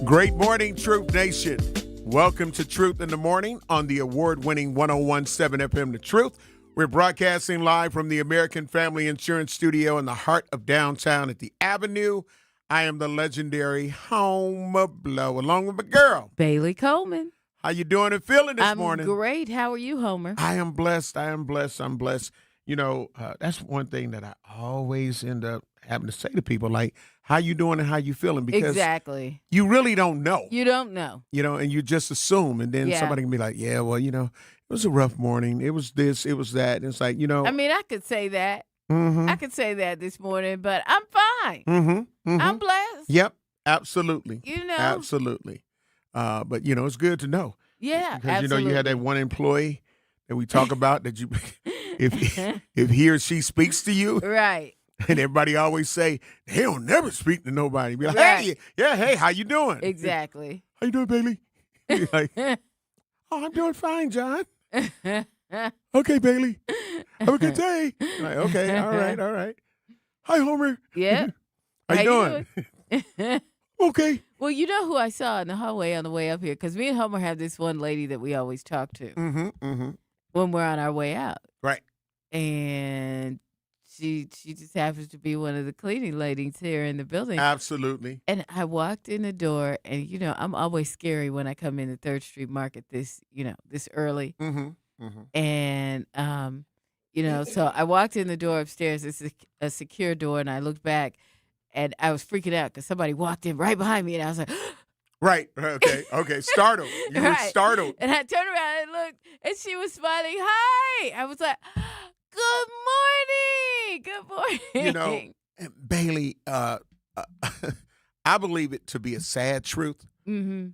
Great morning, Truth Nation. Welcome to Truth in the Morning on the award-winning 101.7 FM The Truth. We're broadcasting live from the American Family Insurance Studio in the heart of downtown at the Avenue. I am the legendary Homer Blow, along with my girl, Bailey Coleman. How you doing and feeling this morning? I'm great. How are you, Homer? I am blessed. I'm blessed. You know, that's one thing that I always end up having to say to people, like, how you doing and how you feeling? Because exactly. you really don't know. You don't know. You know, and you just assume. And then somebody can be like, yeah, well, it was a rough morning. It was this, it was that. And it's like, I mean, I could say that. Mm-hmm. I could say that this morning, but I'm fine. Mm-hmm. I'm blessed. Yep, absolutely. Absolutely. But, it's good to know. Yeah, because, absolutely. you had that one employee that we talk about that you, if he or she speaks to you. Right. And everybody always say, they don't never speak to nobody. Be like, right. hey, how you doing? Exactly. How you doing, Bailey? You're like, oh, I'm doing fine, John. Okay, Bailey. Have a good day. I'm like, okay, all right. Hi, Homer. Yeah. How you doing? Okay. Well, you know who I saw in the hallway on the way up here? Because me and Homer have this one lady that we always talk to when we're on our way out. Right. And she just happens to be one of the cleaning ladies here in the building. Absolutely. And I walked in the door, and, I'm always scary when I come in the 3rd Street Market this early. And, so I walked in the door upstairs. It's a secure door, and I looked back, and I was freaking out because somebody walked in right behind me, and I was like, right. Okay. Startled. You were startled. And I turned around and looked, and she was smiling. Hi. I was like, good morning. Bailey, I believe it to be a sad truth. Mm-hmm.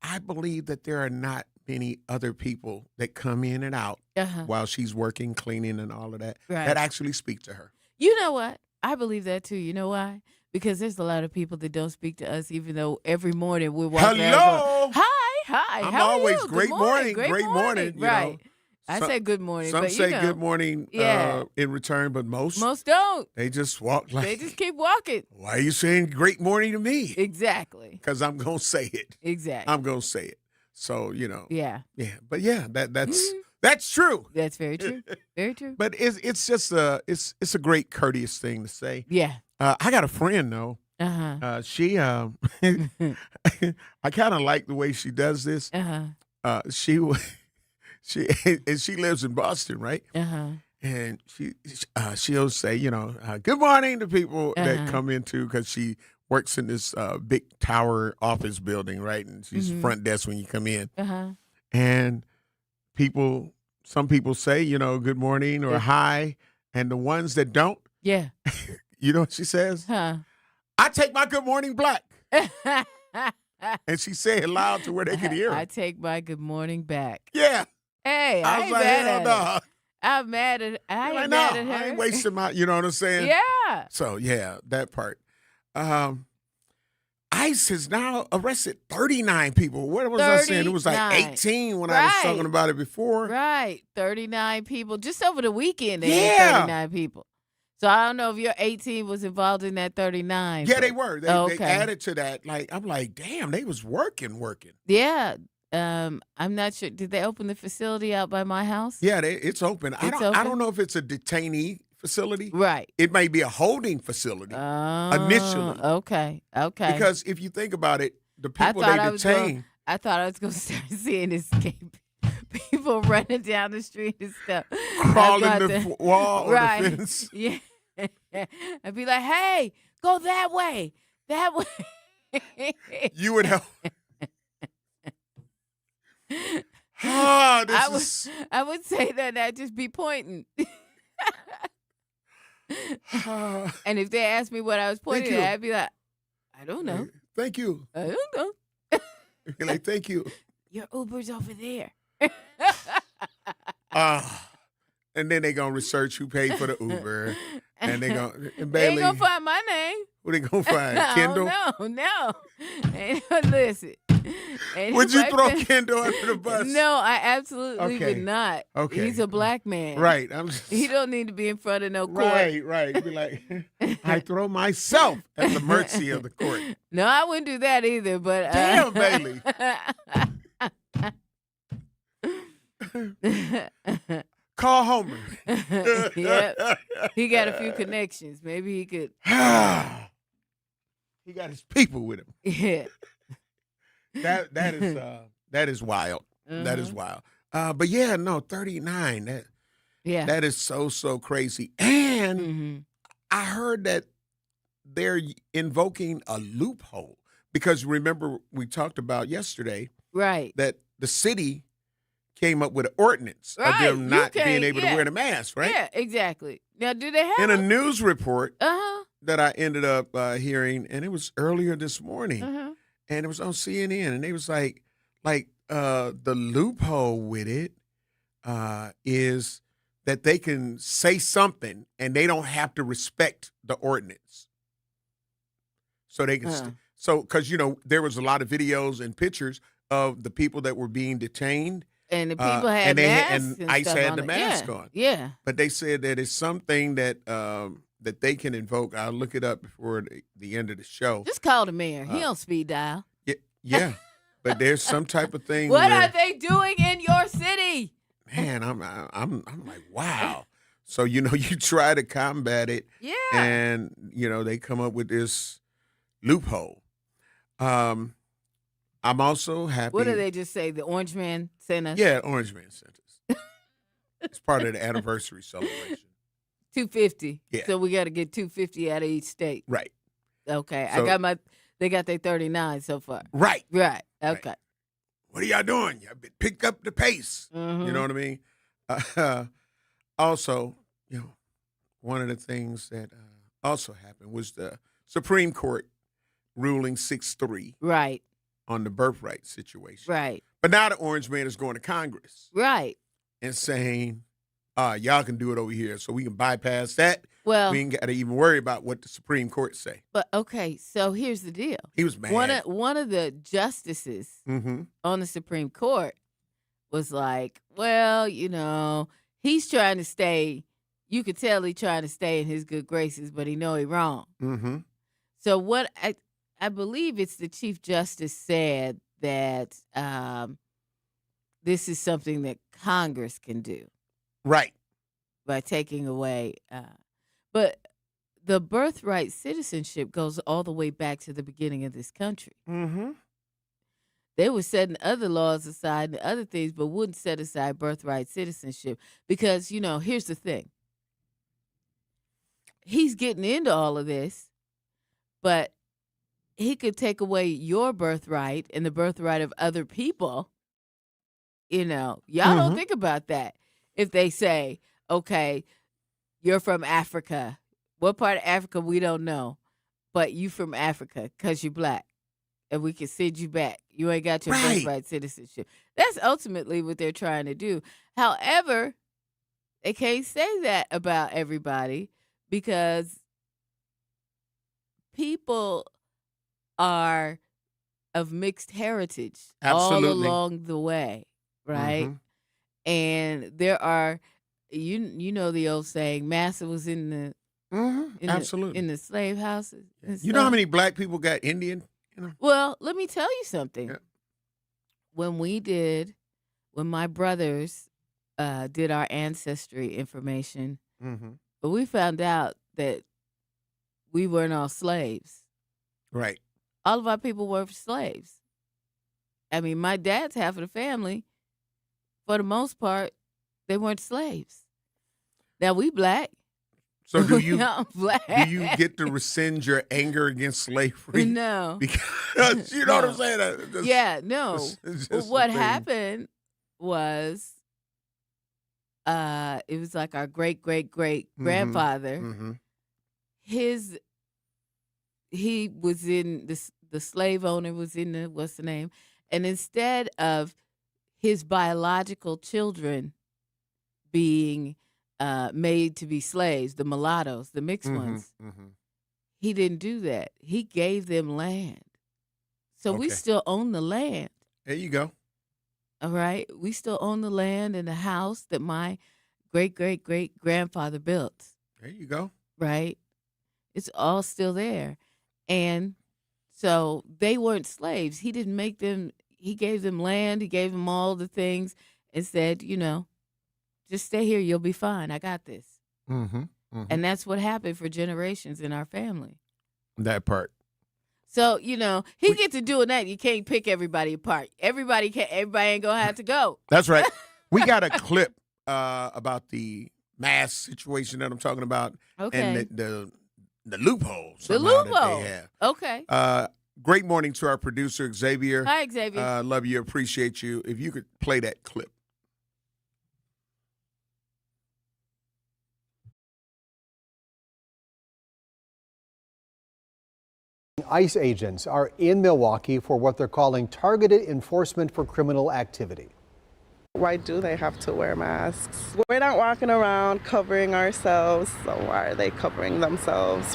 I believe that there are not many other people that come in and out while she's working, cleaning, and all of that, that actually speak to her. You know what? I believe that, too. You know why? Because there's a lot of people that don't speak to us, even though every morning we're walking Hello. Out hi. I'm how always are you? Great morning. Right. I say good morning. Some but say good morning in return, but most don't. They just walk like. They just keep walking. Why are you saying great morning to me? Exactly. Because I'm going to say it. Exactly. I'm going to say it. So, Yeah. Yeah. But that's true. That's very true. Very true. But it's just it's a great courteous thing to say. Yeah. I got a friend though. She I kind of like the way she does this. She lives in Boston, right? And she'll say, good morning to people that come into, because she works in this big tower office building, right? And she's front desk when you come in. And some people say, good morning or hi, and the ones that don't, you know what she says? I take my good morning black. And she said it loud to where they could hear her. I take my good morning back. Yeah. Hey, I ain't was like, mad hell at no. her. I'm mad at I ain't mad at her. I ain't wasting my, you know what I'm saying? Yeah. So, yeah, that part. ICE has now arrested 39 people. What was I saying? It was like 18 when I was talking about it before. Right. 39 people. Just over the weekend, they had 39 people. So I don't know if your 18 was involved in that 39. Yeah, they were. They added to that. Like, I'm like, damn, they was working. Yeah. I'm not sure. Did they open the facility out by my house? Yeah, it's open. I don't know if it's a detainee facility. Right. It may be a holding facility initially. Okay. Because if you think about it, the people they detain. I thought I was going to start seeing escape people running down the street and stuff. Crawling the wall or the fence. Yeah. I'd be like, hey, go that way. That way. You would help. I would say that and I'd just be pointing. And if they asked me what I was pointing at, I'd be like, I don't know. Thank you. I don't know. You're like, thank you. Your Uber's over there. And then they gonna research who paid for the Uber, and they ain't gonna find my name. Who they gonna find? Kendall? No. Listen, Would you throw Kendo under the bus? No, I absolutely would not. Okay. He's a black man. Right. He don't need to be in front of no court. Right. Be like, I throw myself at the mercy of the court. No, I wouldn't do that either, but damn, Bailey. Call Homer. Yep. He got a few connections. Maybe he could. He got his people with him. Yeah. That is wild. That is wild. But yeah, no, 39. That is so crazy. And I heard that they're invoking a loophole because remember we talked about yesterday, right? That the city came up with an ordinance of them not being able to wear the mask, right? Yeah, exactly. Now, do they have in a news report that I ended up hearing, and it was earlier this morning, and it was on CNN, and they was like the loophole with it is that they can say something and they don't have to respect the ordinance, so they can because there was a lot of videos and pictures of the people that were being detained. And the people had masks and ICE had the mask on. Yeah. But they said that it's something that that they can invoke. I'll look it up before the end of the show. Just call the mayor. He on speed dial. Yeah. But there's some type of thing. What are they doing in your city? Man, I'm like, wow. So you try to combat it. Yeah. And they come up with this loophole. I'm also happy. What do they just say? The Orange Man sent us? Yeah, Orange Man sent us. It's part of the anniversary celebration. 250. Yeah. So we got to get 250 out of each state. Right. Okay. So, they got their 39 so far. Right. Okay. Right. What are y'all doing? Y'all pick up the pace. Mm-hmm. You know what I mean? Also, one of the things that also happened was the Supreme Court ruling 6-3. Right. On the birthright situation. Right. But now the Orange Man is going to Congress. Right. And saying, y'all can do it over here so we can bypass that. Well, we ain't got to even worry about what the Supreme Court say. But, okay, so here's the deal. He was mad. One of the justices on the Supreme Court was like, well, he's trying to stay. You could tell he's trying to stay in his good graces, but he know he wrong. Mm-hmm. So what I believe it's the Chief Justice said that this is something that Congress can do. Right. By taking away. But the birthright citizenship goes all the way back to the beginning of this country. Mm-hmm. They were setting other laws aside and other things, but wouldn't set aside birthright citizenship. Because, here's the thing. He's getting into all of this, but he could take away your birthright and the birthright of other people. Y'all don't think about that. If they say, okay, you're from Africa. What part of Africa, we don't know. But you from Africa because you're black. And we can send you back. You ain't got your birthright citizenship. That's ultimately what they're trying to do. However, they can't say that about everybody because people are of mixed heritage all along the way, right? And there are, you know the old saying, massa was in the in the slave houses. You know how many black people got Indian? Well, let me tell you something. Yeah. When my brothers did our ancestry information, but we found out that we weren't all slaves. Right. All of our people were slaves. I mean, my dad's half of the family, for the most part, they weren't slaves. Now we black. So do you get to rescind your anger against slavery? No. Because you know what I'm saying? No. What happened was it was like our great-great-great-grandfather. He was in the slave owner was in the what's the name? And instead of his biological children being made to be slaves, the mulattoes, the mixed ones, he didn't do that. He gave them land So we still own the land. There you go. All right. We still own the land and the house that my great-great-great-grandfather built. There you go. Right? It's all still there. And so they weren't slaves. He didn't make them, he gave them land, he gave them all the things and said, just stay here, you'll be fine. I got this. Mm-hmm. Mm-hmm. And that's what happened for generations in our family. That part. So, he gets to doing that. You can't pick everybody apart. Everybody ain't gonna have to go. That's right. We got a clip about the mask situation that I'm talking about. Okay. And the loopholes. The loophole. That they have. Okay. Great morning to our producer, Xavier. Hi, Xavier. Love you, appreciate you. If you could play that clip. ICE agents are in Milwaukee for what they're calling targeted enforcement for criminal activity. Why do they have to wear masks? We're not walking around covering ourselves, so why are they covering themselves?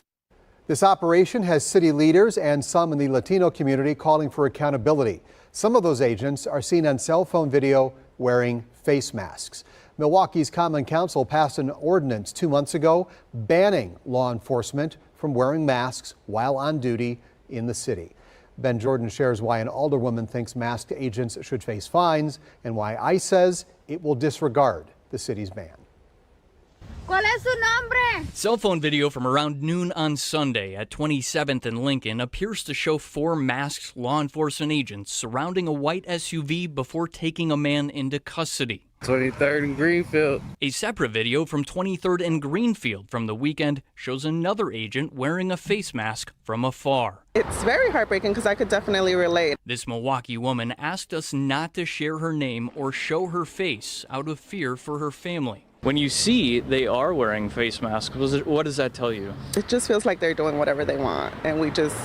This operation has city leaders and some in the Latino community calling for accountability. Some of those agents are seen on cell phone video wearing face masks. Milwaukee's Common Council passed an ordinance 2 months ago banning law enforcement from wearing masks while on duty in the city. Ben Jordan shares why an alderwoman thinks masked agents should face fines and why ICE says it will disregard the city's ban. ¿Cuál es su nombre? Cell phone video from around noon on Sunday at 27th and Lincoln appears to show 4 masked law enforcement agents surrounding a white SUV before taking a man into custody. 23rd and Greenfield. A separate video from 23rd and Greenfield from the weekend shows another agent wearing a face mask from afar. It's very heartbreaking because I could definitely relate. This Milwaukee woman asked us not to share her name or show her face out of fear for her family. When you see they are wearing face masks, what does that tell you? It just feels like they're doing whatever they want, and we just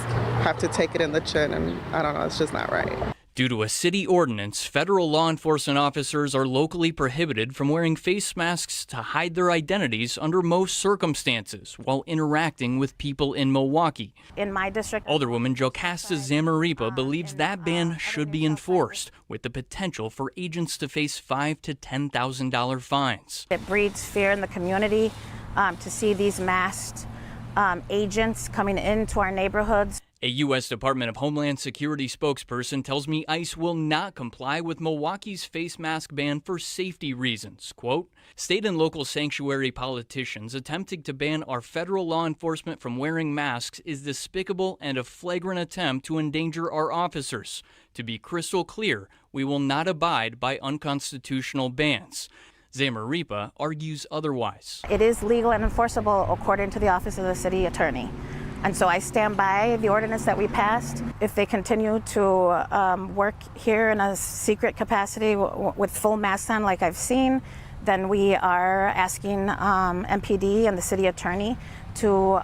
have to take it in the chin, and I don't know, it's just not right. Due to a city ordinance, federal law enforcement officers are locally prohibited from wearing face masks to hide their identities under most circumstances while interacting with people in Milwaukee. In my district, Alderwoman Jocasta Zamaripa believes that ban should be enforced, with the potential for agents to face $5,000 to $10,000 fines. it breeds fear in the community to see these masked agents coming into our neighborhoods. A U.S. Department of Homeland Security spokesperson tells me ICE will not comply with Milwaukee's face mask ban for safety reasons. Quote, state and local sanctuary politicians attempting to ban our federal law enforcement from wearing masks is despicable and a flagrant attempt to endanger our officers. To be crystal clear, we will not abide by unconstitutional bans. Zamaripa argues otherwise. It is legal and enforceable according to the Office of the City Attorney. And so I stand by the ordinance that we passed. If they continue to work here in a secret capacity with full masks on like I've seen, then we are asking MPD and the city attorney to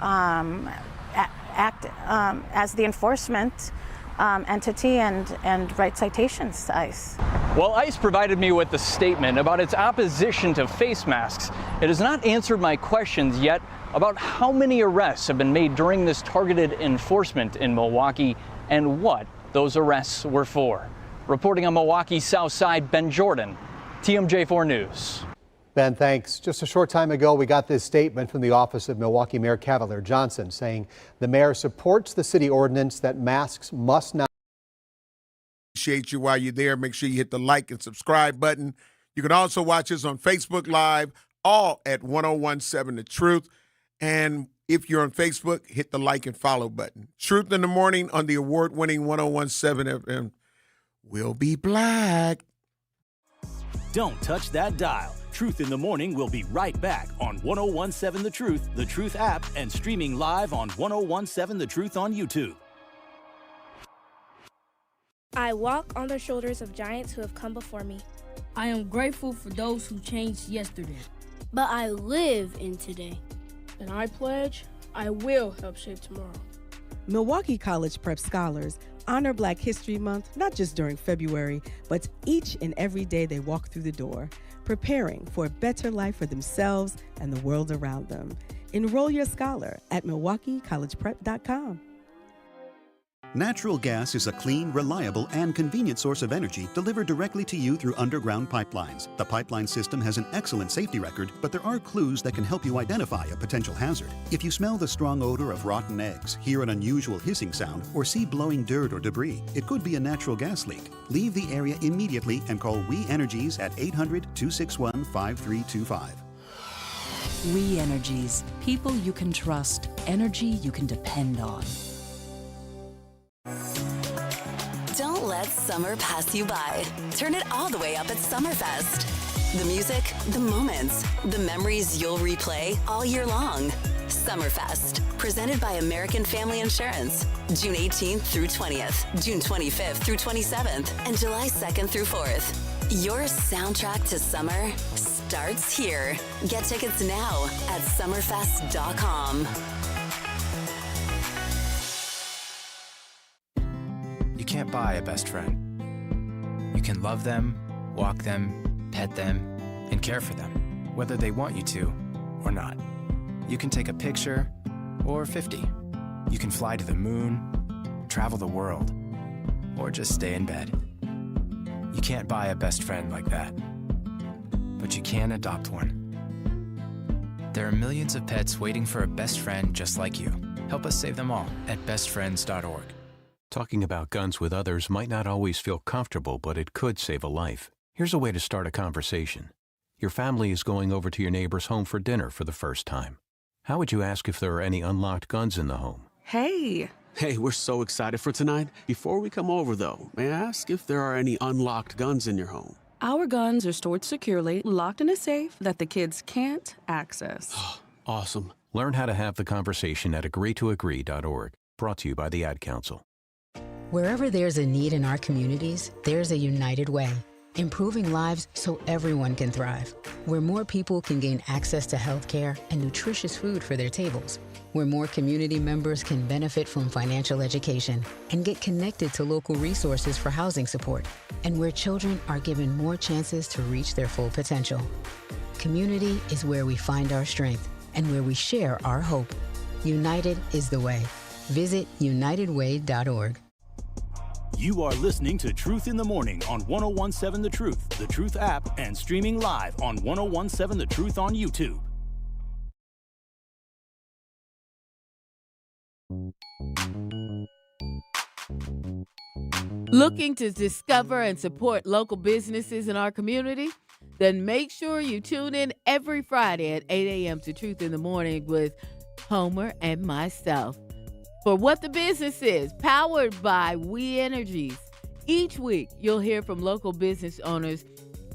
act as the enforcement entity and write citations to ICE. While ICE provided me with a statement about its opposition to face masks, it has not answered my questions yet about how many arrests have been made during this targeted enforcement in Milwaukee and what those arrests were for. Reporting on Milwaukee's South Side, Ben Jordan, TMJ4 News. Ben, thanks. Just a short time ago, we got this statement from the office of Milwaukee Mayor Cavalier Johnson saying the mayor supports the city ordinance that masks must not. Appreciate you while you're there. Make sure you hit the like and subscribe button. You can also watch us on Facebook Live, all at 1017 The Truth. And if you're on Facebook, hit the like and follow button. Truth in the Morning on the award-winning 1017 FM. We'll be black. Don't touch that dial. Truth in the Morning will be right back on 1017 The Truth app, and streaming live on 1017 The Truth on YouTube. I walk on the shoulders of giants who have come before me. I am grateful for those who changed yesterday. But I live in today. And I pledge I will help shape tomorrow. Milwaukee College Prep Scholars honor Black History Month not just during February, but each and every day they walk through the door, preparing for a better life for themselves and the world around them. Enroll your scholar at MilwaukeeCollegePrep.com. Natural gas is a clean, reliable, and convenient source of energy delivered directly to you through underground pipelines. The pipeline system has an excellent safety record, but there are clues that can help you identify a potential hazard. If you smell the strong odor of rotten eggs, hear an unusual hissing sound, or see blowing dirt or debris, it could be a natural gas leak. Leave the area immediately and call We Energies at 800-261-5325. We Energies. People you can trust. Energy you can depend on. Don't let summer pass you by. Turn it all the way up at Summerfest. The music, the moments, the memories you'll replay all year long. Summerfest, presented by American Family Insurance. June 18th through 20th, June 25th through 27th, and July 2nd through 4th. Your soundtrack to summer starts here. Get tickets now at summerfest.com. You can't buy a best friend. You can love them, walk them, pet them, and care for them, whether they want you to or not. You can take a picture or 50. You can fly to the moon, travel the world, or just stay in bed. You can't buy a best friend like that, but you can adopt one. There are millions of pets waiting for a best friend just like you. Help us save them all at bestfriends.org. Talking about guns with others might not always feel comfortable, but it could save a life. Here's a way to start a conversation. Your family is going over to your neighbor's home for dinner for the first time. How would you ask if there are any unlocked guns in the home? Hey, we're so excited for tonight. Before we come over, though, may I ask if there are any unlocked guns in your home? Our guns are stored securely, locked in a safe that the kids can't access. Awesome. Learn how to have the conversation at agreetoagree.org. Brought to you by the Ad Council. Wherever there's a need in our communities, there's a United Way. Improving lives so everyone can thrive. Where more people can gain access to health care and nutritious food for their tables. Where more community members can benefit from financial education and get connected to local resources for housing support. And where children are given more chances to reach their full potential. Community is where we find our strength and where we share our hope. United is the way. Visit unitedway.org. You are listening to Truth in the Morning on 1017 The Truth app, and streaming live on 1017 The Truth on YouTube. Looking to discover and support local businesses in our community? Then make sure you tune in every Friday at 8 a.m. to Truth in the Morning with Homer and myself. For What the Business Is, powered by We Energies. Each week, you'll hear from local business owners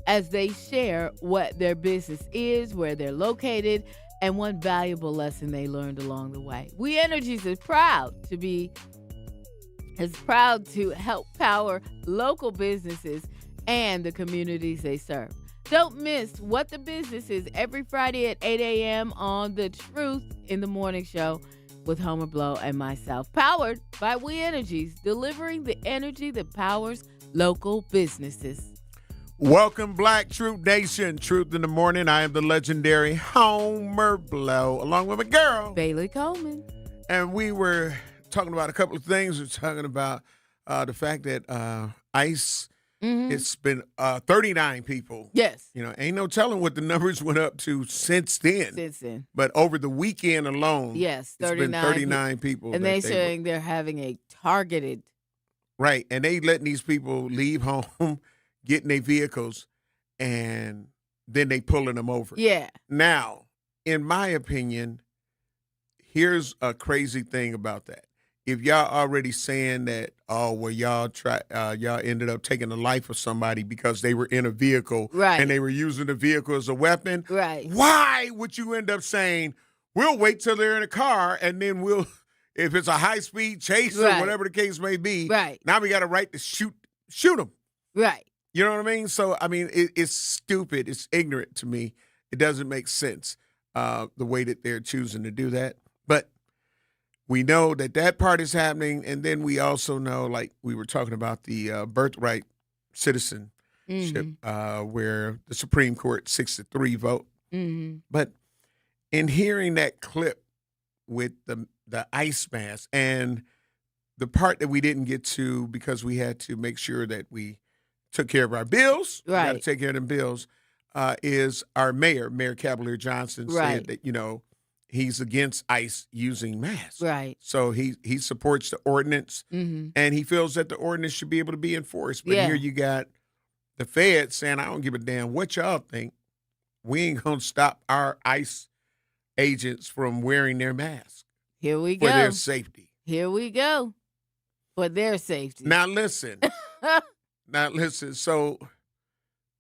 as they share what their business is, where they're located, and one valuable lesson they learned along the way. We Energies is proud to help power local businesses and the communities they serve. Don't miss What the Business Is every Friday at 8 a.m. on the Truth in the Morning show with Homer Blow and myself, powered by We Energies, delivering the energy that powers local businesses. Welcome, Black Truth Nation. Truth in the Morning. I am the legendary Homer Blow, along with my girl, Bailey Coleman. And we were talking about a couple of things. We're talking about the fact that ICE, it's been 39 people. Yes. You know, ain't no telling what the numbers went up to since then. But over the weekend alone, yes, 39 it's been 39 people. And they're saying they're having a targeted. Right. And they letting these people leave home, get in their vehicles, and then they pulling them over. Yeah. Now, in my opinion, here's a crazy thing about that. If y'all already saying that, y'all ended up taking the life of somebody because they were in a vehicle, right, and they were using the vehicle as a weapon, right? Why would you end up saying, we'll wait till they're in a car and then we'll, if it's a high-speed chase, right, or whatever the case may be, right, now we got a right to shoot them. Right. You know what I mean? So, I mean, it's stupid. It's ignorant to me. It doesn't make sense the way that they're choosing to do that. But we know that part is happening, and then we also know, like we were talking about, the birthright citizenship, where the Supreme Court 6-3 vote. Mm-hmm. But in hearing that clip with the ice mask and the part that we didn't get to because we had to make sure that we took care of our bills. Right. We got to take care of them bills. Is our mayor, Mayor Cavalier Johnson, said that, he's against ICE using masks. Right. So he supports the ordinance, and he feels that the ordinance should be able to be enforced. But here you got the feds saying, I don't give a damn what y'all think. We ain't going to stop our ICE agents from wearing their masks. Here we go. For their safety. Here we go. For their safety. Now listen. So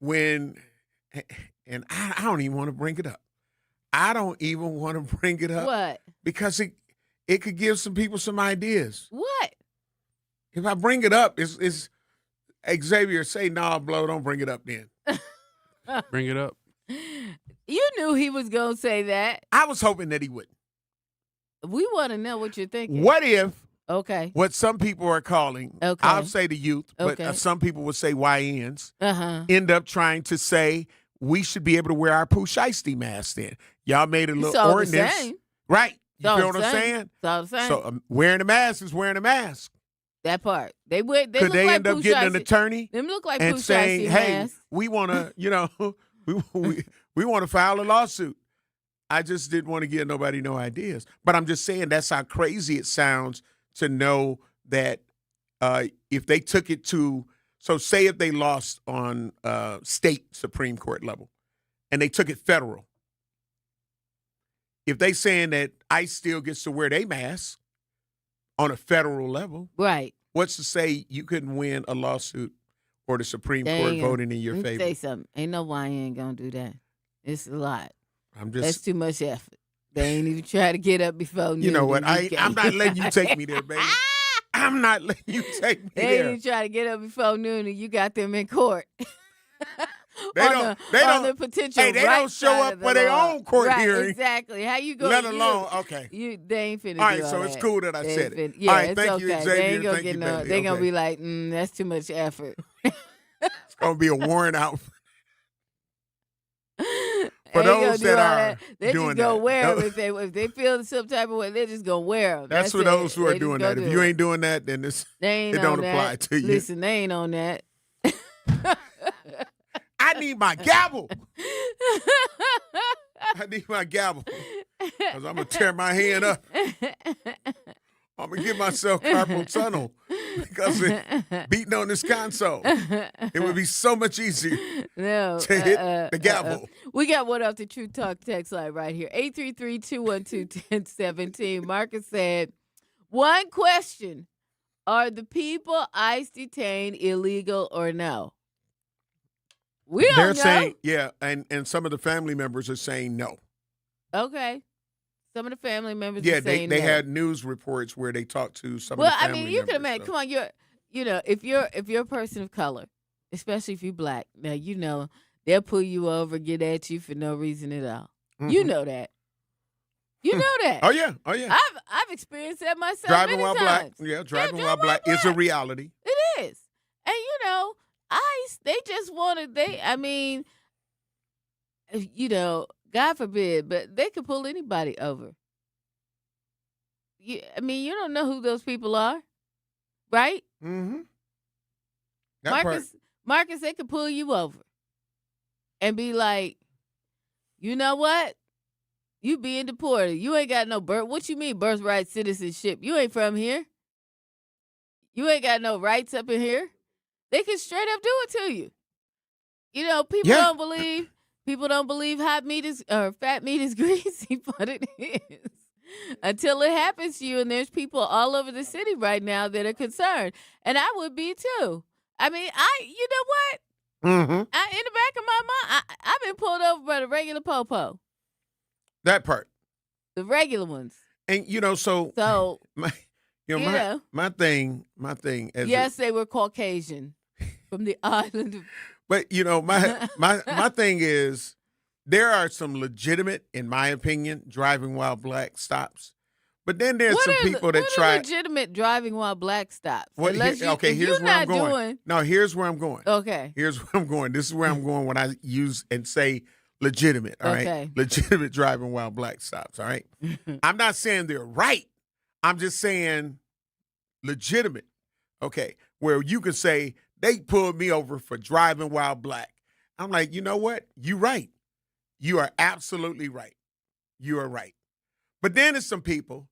when, and I don't even want to bring it up. I don't even want to bring it up. What? Because it could give some people some ideas. What? If I bring it up, it's Xavier say, nah, Blow, don't bring it up then. Bring it up. You knew he was going to say that. I was hoping that he wouldn't. We want to know what you're thinking. What if what some people are calling, I'll say the youth, but some people would say YNs, end up trying to say we should be able to wear our Pooh Shiesty masks then. Y'all made a little ordinance. The same. Right. You feel what I'm saying? It's all the same. So wearing a mask is wearing a mask. That part. They could look they like end up getting an attorney them look like and saying, hey, we want to, we want to file a lawsuit. I just didn't want to give nobody no ideas. But I'm just saying that's how crazy it sounds to know that if they took it to, so say if they lost on state Supreme Court level and they took it federal, if they saying that ICE still gets to wear their mask on a federal level, right? What's to say you couldn't win a lawsuit or the Supreme Court voting in your Let me favor? say something. Ain't no YN gonna do that. It's a lot. That's too much effort. They ain't even try to get up before noon. You know what? I'm not letting you take me there, baby. I'm not letting you take me they there. They ain't even try to get up before noon, and you got them in court. They don't. The potential. Hey, they don't show up for their own court hearing. Exactly. How you going? Let alone okay. They ain't finna. All right, do all so that. it's cool that I said it. Yeah, all right, it's thank okay. you, Xavier. They ain't gonna thank get you, no. baby. They gonna be like, that's too much effort. It's gonna be a warrant out. For they those that are they doing just gonna that. wear them if they feel some type of way. They're just gonna wear them. That's for those who are doing that. If you ain't doing that, then it don't apply to you. Listen, they ain't on that. I need my gavel. I need my gavel because I'm gonna tear my hand up. I'm gonna give myself carpal tunnel because beating on this console. It would be so much easier to hit the gavel. We got one off the True Talk text line right here. 833-212-1017. Marcus said, one question. Are the people ICE detained illegal or no? We don't know. They're saying, yeah, and some of the family members are saying no. Okay. Some of the family members are saying they no. had news reports where they talked to some of the family members. You can imagine. So. Come on, if you're a person of color, especially if you're black, now they'll pull you over, get at you for no reason at all. Mm-hmm. You know that. You know that. Oh yeah. I've experienced that myself. Driving while times. black. Yeah, driving while black is a reality. It is. And ICE, they just wanted, God forbid, but they could pull anybody over. You don't know who those people are, right? Mm-hmm. Marcus, they could pull you over and be like, you know what? You being deported. You ain't got no birth. What you mean birthright citizenship? You ain't from here. You ain't got no rights up in here. They can straight up do it to you. People don't believe. People don't believe fat meat is greasy, but it is. Until it happens to you, and there's people all over the city right now that are concerned, and I would be too. You know what? Mm-hmm. In the back of my mind, I've been pulled over by the regular popo. That part. The regular ones. And so my thing. Yes, they were Caucasian from the island of. But my thing is, there are some legitimate, in my opinion, driving while black stops. But then there's some people that try legitimate driving while black stops. Here's where I'm going. No, here's where I'm going. Okay. Here's where I'm going. This is where I'm going when I use and say legitimate. All right. Okay. Legitimate driving while black stops. All right. I'm not saying they're right. I'm just saying legitimate, okay, where you can say they pulled me over for driving while black. I'm like, you know what? You're right. You are absolutely right. You are right. But then there's some people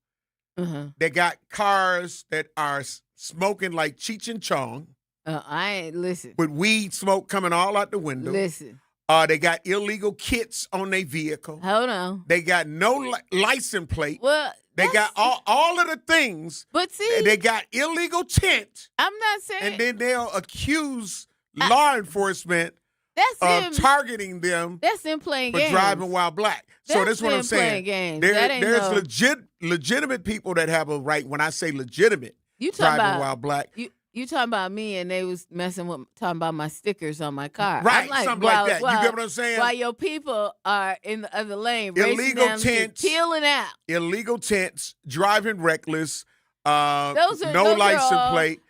that got cars that are smoking like Cheech and Chong. I ain't listen. With weed smoke coming all out the window. Listen. They got illegal kits on their vehicle. Hold on. They got no license plate. Well, they got all of the things. But see, they got illegal tint. I'm not saying. And then they'll accuse law enforcement of targeting them. That's them playing for games. driving while black. So that's what I'm saying. Games. There's legitimate people that have a right. When I say legitimate, you driving while black. You talking about me, and they was messing with talking about my stickers on my car. Right, something like that. You get what I'm saying? While your people are in the other lane, illegal tents, peeling out. Illegal tents, driving reckless, no license plate.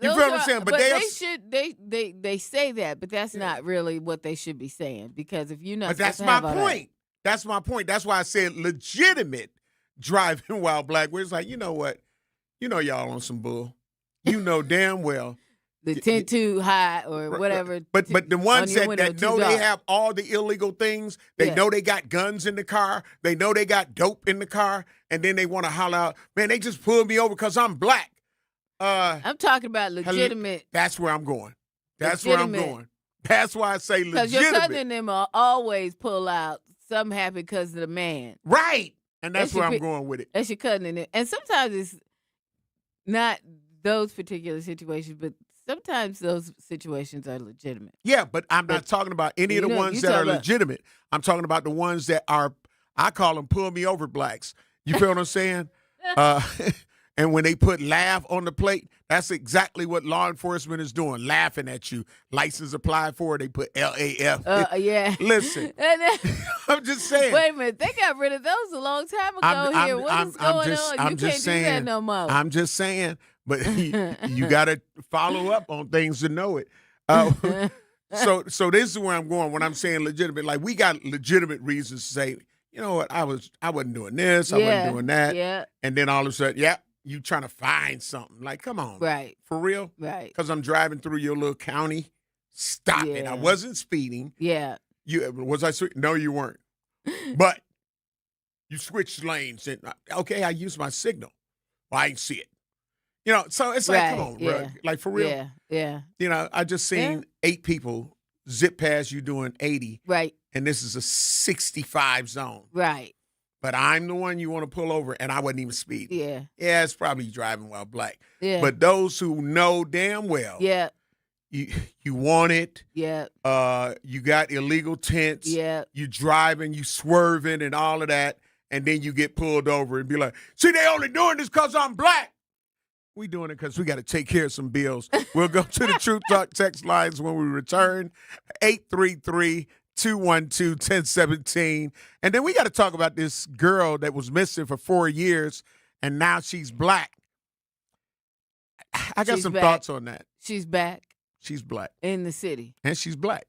You feel what I'm saying? But they say that, but that's not really what they should be saying, because if you're not. But that's my point. That's my point. That's why I said legitimate driving while black. Where it's like, you know what? You know y'all on some bull. You know damn well. The tent too high or whatever. But the ones that know they have all the illegal things, they know they got guns in the car, they know they got dope in the car, and then they want to holler out, man, they just pulled me over because I'm black. I'm talking about legitimate. That's where I'm going. That's where I'm going. That's why I say legitimate. Because your cousin and them will always pull out something happened because of the man. Right. And that's where I'm going with it. That's your cousin in it. And sometimes it's not those particular situations, but sometimes those situations are legitimate. Yeah, but I'm not talking about any of the ones that are legitimate. I'm talking about the ones that are, I call them pull me over blacks. You feel what I'm saying? And when they put laugh on the plate, that's exactly what law enforcement is doing, laughing at you. License applied for, they put LAF. Yeah. Listen, I'm just saying. Wait a minute, they got rid of those a long time ago here. What is going on? You can't do that no more. I'm just saying. But you got to follow up on things to know it. So this is where I'm going when I'm saying legitimate. Like, we got legitimate reasons to say, you know what, I wasn't doing this, I wasn't doing that. Yeah. And then all of a sudden, you trying to find something. Like, come on. Right. For real? Right. Because I'm driving through your little county. Stop it. I wasn't speeding. Yeah. Was I speeding? No, you weren't. But you switched lanes. And, okay, I used my signal. Well, I didn't see it. You know, so it's like, come on, bro. Like, for real. Yeah. You know, I just seen 8 people zip past you doing 80. Right. And this is a 65 zone. Right. But I'm the one you want to pull over, and I wasn't even speeding. Yeah. Yeah, it's probably driving while black. Yeah. But those who know damn well. Yeah. You want it. Yeah. You got illegal tents. Yeah. You driving, you swerving and all of that. And then you get pulled over and be like, see, they only doing this because I'm black. We doing it because we got to take care of some bills. We'll go to the Truth Talk text lines when we return. 833-212-1017. And then we got to talk about this girl that was missing for 4 years, and now she's black. I got some thoughts on that. She's back. She's black. In the city. And she's black.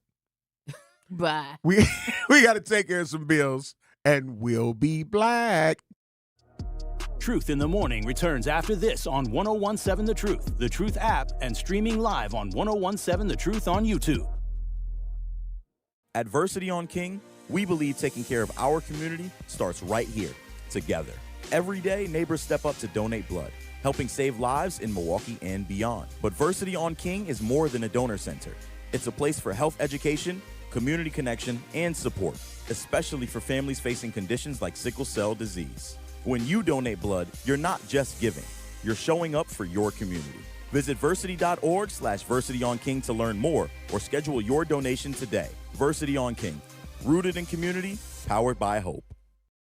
Bye. We got to take care of some bills, and we'll be black. Truth in the Morning returns after this on 101.7 The Truth app, and streaming live on 101.7 The Truth on YouTube. At Versity on King, we believe taking care of our community starts right here, together. Every day, neighbors step up to donate blood, helping save lives in Milwaukee and beyond. But Versity on King is more than a donor center. It's a place for health education, community connection, and support, especially for families facing conditions like sickle cell disease. When you donate blood, you're not just giving, you're showing up for your community. Visit versity.org/VersityOnKing to learn more or schedule your donation today. Versity on King, rooted in community, powered by hope.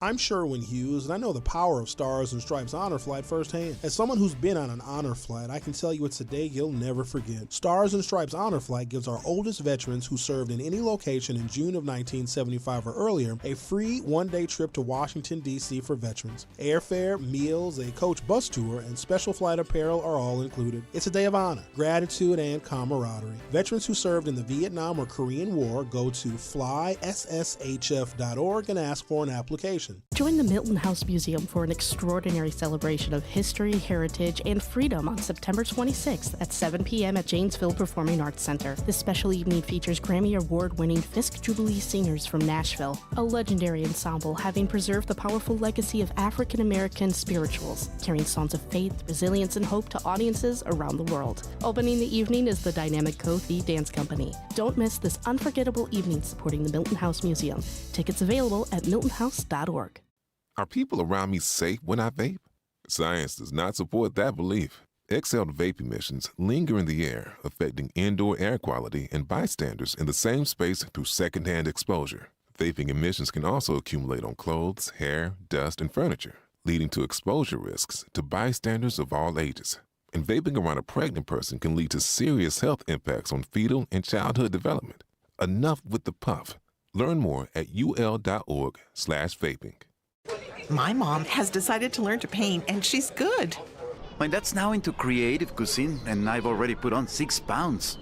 I'm Sherwin Hughes, and I know the power of Stars and Stripes Honor Flight firsthand. As someone who's been on an honor flight, I can tell you it's a day you'll never forget. Stars and Stripes Honor Flight gives our oldest veterans who served in any location in June of 1975 or earlier a free one-day trip to Washington, D.C. for veterans. Airfare, meals, a coach bus tour, and special flight apparel are all included. It's a day of honor, gratitude, and camaraderie. Veterans who served in the Vietnam or Korean War go to flySSHF.org and ask for an application. Washington. Join the Milton House Museum for an extraordinary celebration of history, heritage, and freedom on September 26th at 7 p.m. at Janesville Performing Arts Center. This special evening features Grammy Award-winning Fisk Jubilee singers from Nashville, a legendary ensemble having preserved the powerful legacy of African American spirituals, carrying songs of faith, resilience, and hope to audiences around the world. Opening the evening is the dynamic Kofi Dance Company. Don't miss this unforgettable evening supporting the Milton House Museum. Tickets available at miltonhouse.org. Are people around me safe when I vape? Science does not support that belief. Exhaled vape emissions linger in the air, affecting indoor air quality and bystanders in the same space through secondhand exposure. Vaping emissions can also accumulate on clothes, hair, dust, and furniture, leading to exposure risks to bystanders of all ages. And vaping around a pregnant person can lead to serious health impacts on fetal and childhood development. Enough with the puff. Learn more at ul.org/vaping. My mom has decided to learn to paint, and she's good. My dad's now into creative cuisine, and I've already put on 6 pounds.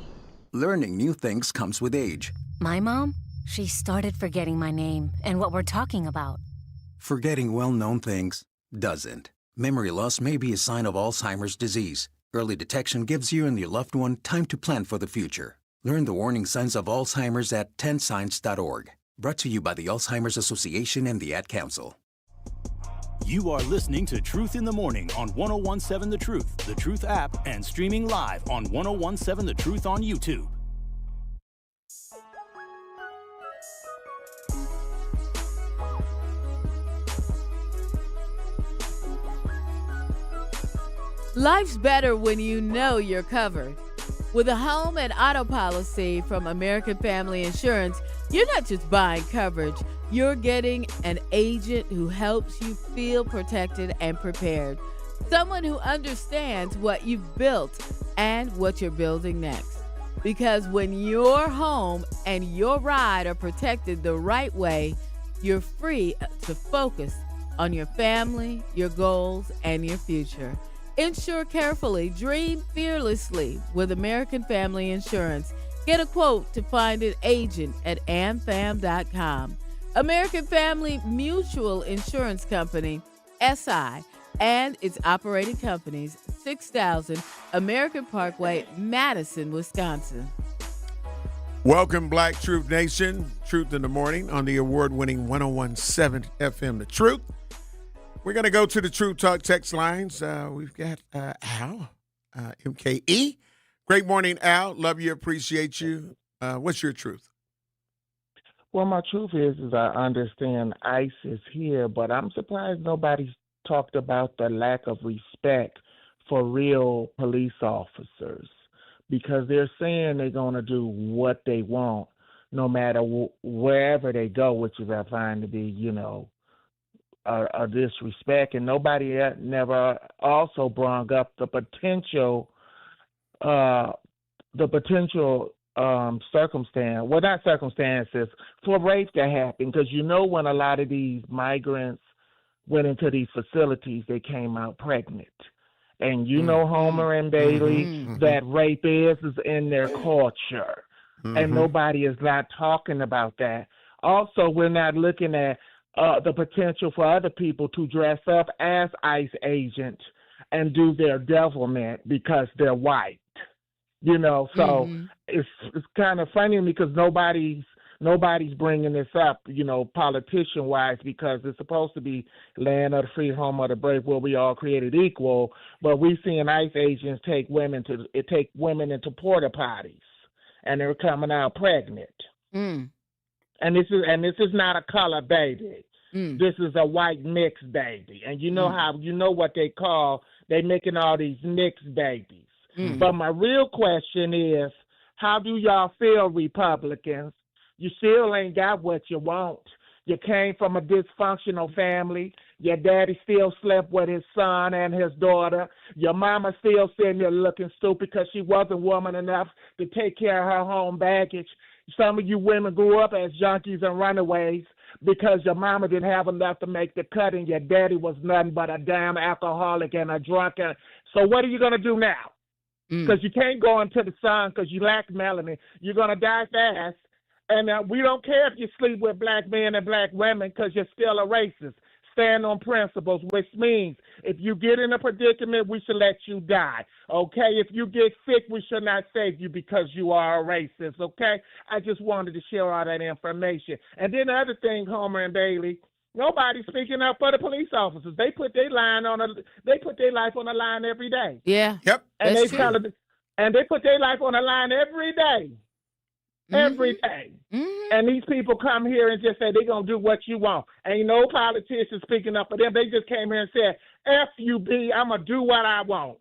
Learning new things comes with age. My mom, she started forgetting my name and what we're talking about. Forgetting well-known things doesn't. Memory loss may be a sign of Alzheimer's disease. Early detection gives you and your loved one time to plan for the future. Learn the warning signs of Alzheimer's at 10signs.org. Brought to you by the Alzheimer's Association and the Ad Council. You are listening to Truth in the Morning on 1017 The Truth app, and streaming live on 1017 The Truth on YouTube. Life's better when you know you're covered. With a home and auto policy from American Family Insurance, you're not just buying coverage, you're getting an agent who helps you feel protected and prepared. Someone who understands what you've built and what you're building next. Because when your home and your ride are protected the right way, you're free to focus on your family, your goals, and your future. Insure carefully, dream fearlessly with American Family Insurance. Get a quote to find an agent at amfam.com. American Family Mutual Insurance Company, SI, and its operating companies, 6000 American Parkway, Madison, Wisconsin. Welcome, Black Truth Nation. Truth in the Morning on the award-winning 1017 FM, The Truth. We're going to go to the True Talk text lines. We've got Al, MKE. Great morning, Al. Love you, appreciate you. What's your truth? Well, my truth is I understand ICE is here, but I'm surprised nobody's talked about the lack of respect for real police officers, because they're saying they're going to do what they want no matter wherever they go, which is I find to be, a disrespect. And nobody never also brought up the potential circumstances for rape to happen, because when a lot of these migrants went into these facilities, they came out pregnant. And Homer and Bailey, that rape is in their culture. And nobody is not talking about that. Also, we're not looking at the potential for other people to dress up as ICE agents and do their devilment because they're white. So it's kind of funny because nobody's bringing this up, politician-wise, because it's supposed to be land of the free, home of the brave, where we all created equal. But we seeing ICE agents take women into porta potties, and they're coming out pregnant. And this is not a color baby. This is a white mixed baby, and what they making all these mixed babies. But my real question is, how do y'all feel, Republicans? You still ain't got what you want. You came from a dysfunctional family. Your daddy still slept with his son and his daughter. Your mama still sitting there looking stupid because she wasn't woman enough to take care of her home baggage. Some of you women grew up as junkies and runaways because your mama didn't have enough to make the cut and your daddy was nothing but a damn alcoholic and a drunkard. So what are you going to do now? Because you can't go into the sun because you lack melanin. You're going to die fast. And we don't care if you sleep with black men and black women because you're still a racist. Stand on principles, which means if you get in a predicament, we should let you die, okay? If you get sick, we should not save you because you are a racist, okay? I just wanted to share all that information. And then the other thing, Homer and Bailey, nobody's speaking up for the police officers. They put their life on the line every day. Yeah. Yep. And that's they true. and they put their life on the line every day. Every day. And these people come here and just say they're going to do what you want. Ain't no politician speaking up for them. They just came here and said, FUB, I'm going to do what I want.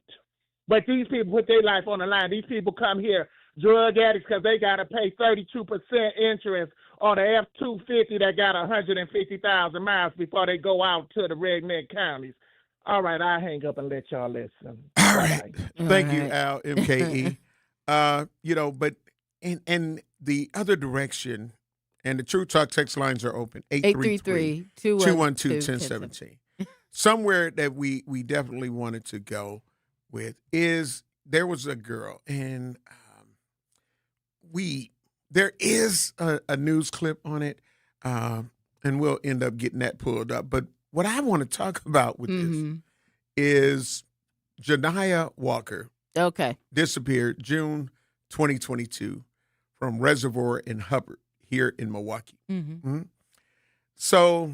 But these people put their life on the line. These people come here, drug addicts, because they got to pay 32% interest on the F-250 that got 150,000 miles before they go out to the redneck counties. All right, I'll hang up and let y'all listen. All right. Thank you, Al, MKE. But in the other direction, and the True Talk text lines are open, 833-212-1017. Somewhere that we definitely wanted to go with is there was a girl, and there is a news clip on it, and we'll end up getting that pulled up. But what I want to talk about with this is Janiah Walker. Okay. Disappeared June 2022 from Reservoir in Hubbard here in Milwaukee. So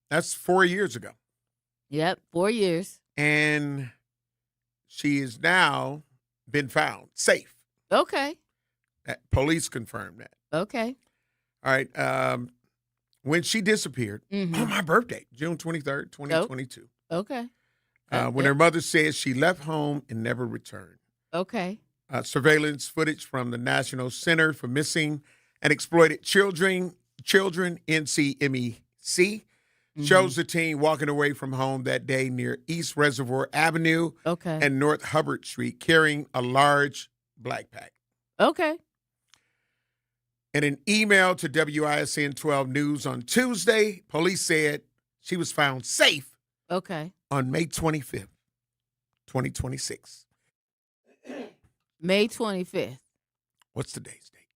that's 4 years ago. Yep, 4 years. And she is now been found safe. Okay. Police confirmed that. Okay. All right. When she disappeared on my birthday, June 23rd, 2022. Okay. When her mother says she left home and never returned. Okay. Surveillance footage from the National Center for Missing and Exploited Children, NCMEC, shows the teen walking away from home that day near East Reservoir Avenue and North Hubbard Street carrying a large backpack. Okay. In an email to WISN 12 News on Tuesday, police said she was found safe on May 25th, 2026. May 25th. What's today's date?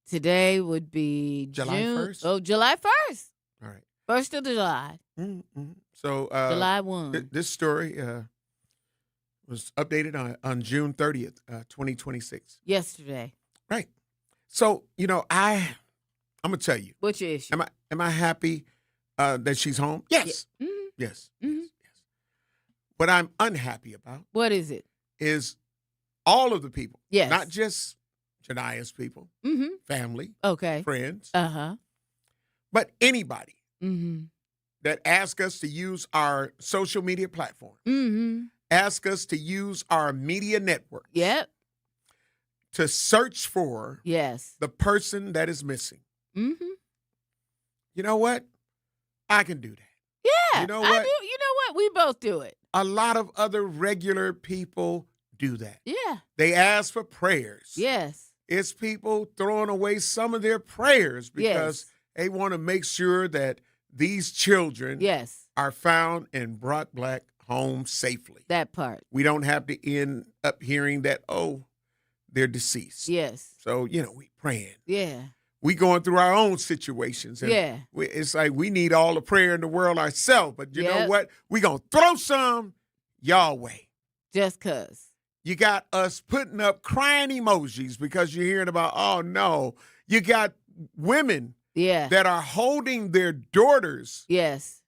Today would be July June. 1st? Oh, July 1st. All right. 1st of July. So July 1. This story was updated on June 30th, 2026. Yesterday. Right. So, I'm going to tell you. What's your issue? Am I happy that she's home? Yes. Yes. What I'm unhappy about. What is it? Is all of the people. Yes. Not just Janiah's people. Family. Okay. Friends. Uh-huh. But anybody that ask us to use our social media platform. Ask us to use our media networks. Yep. To search for the person that is missing. You know what? I can do that. Yeah. You know what? I do. You know what? We both do it. A lot of other regular people do that. Yeah. They ask for prayers. Yes. It's people throwing away some of their prayers because they want to make sure that these children are found and brought back home safely. That part. We don't have to end up hearing that, they're deceased. Yes. So, we praying. Yeah. We going through our own situations. And it's like we need all the prayer in the world ourselves. But you know what? We going to throw some y'all way. Just because. You got us putting up crying emojis because you're hearing about, oh, no. You got women that are holding their daughters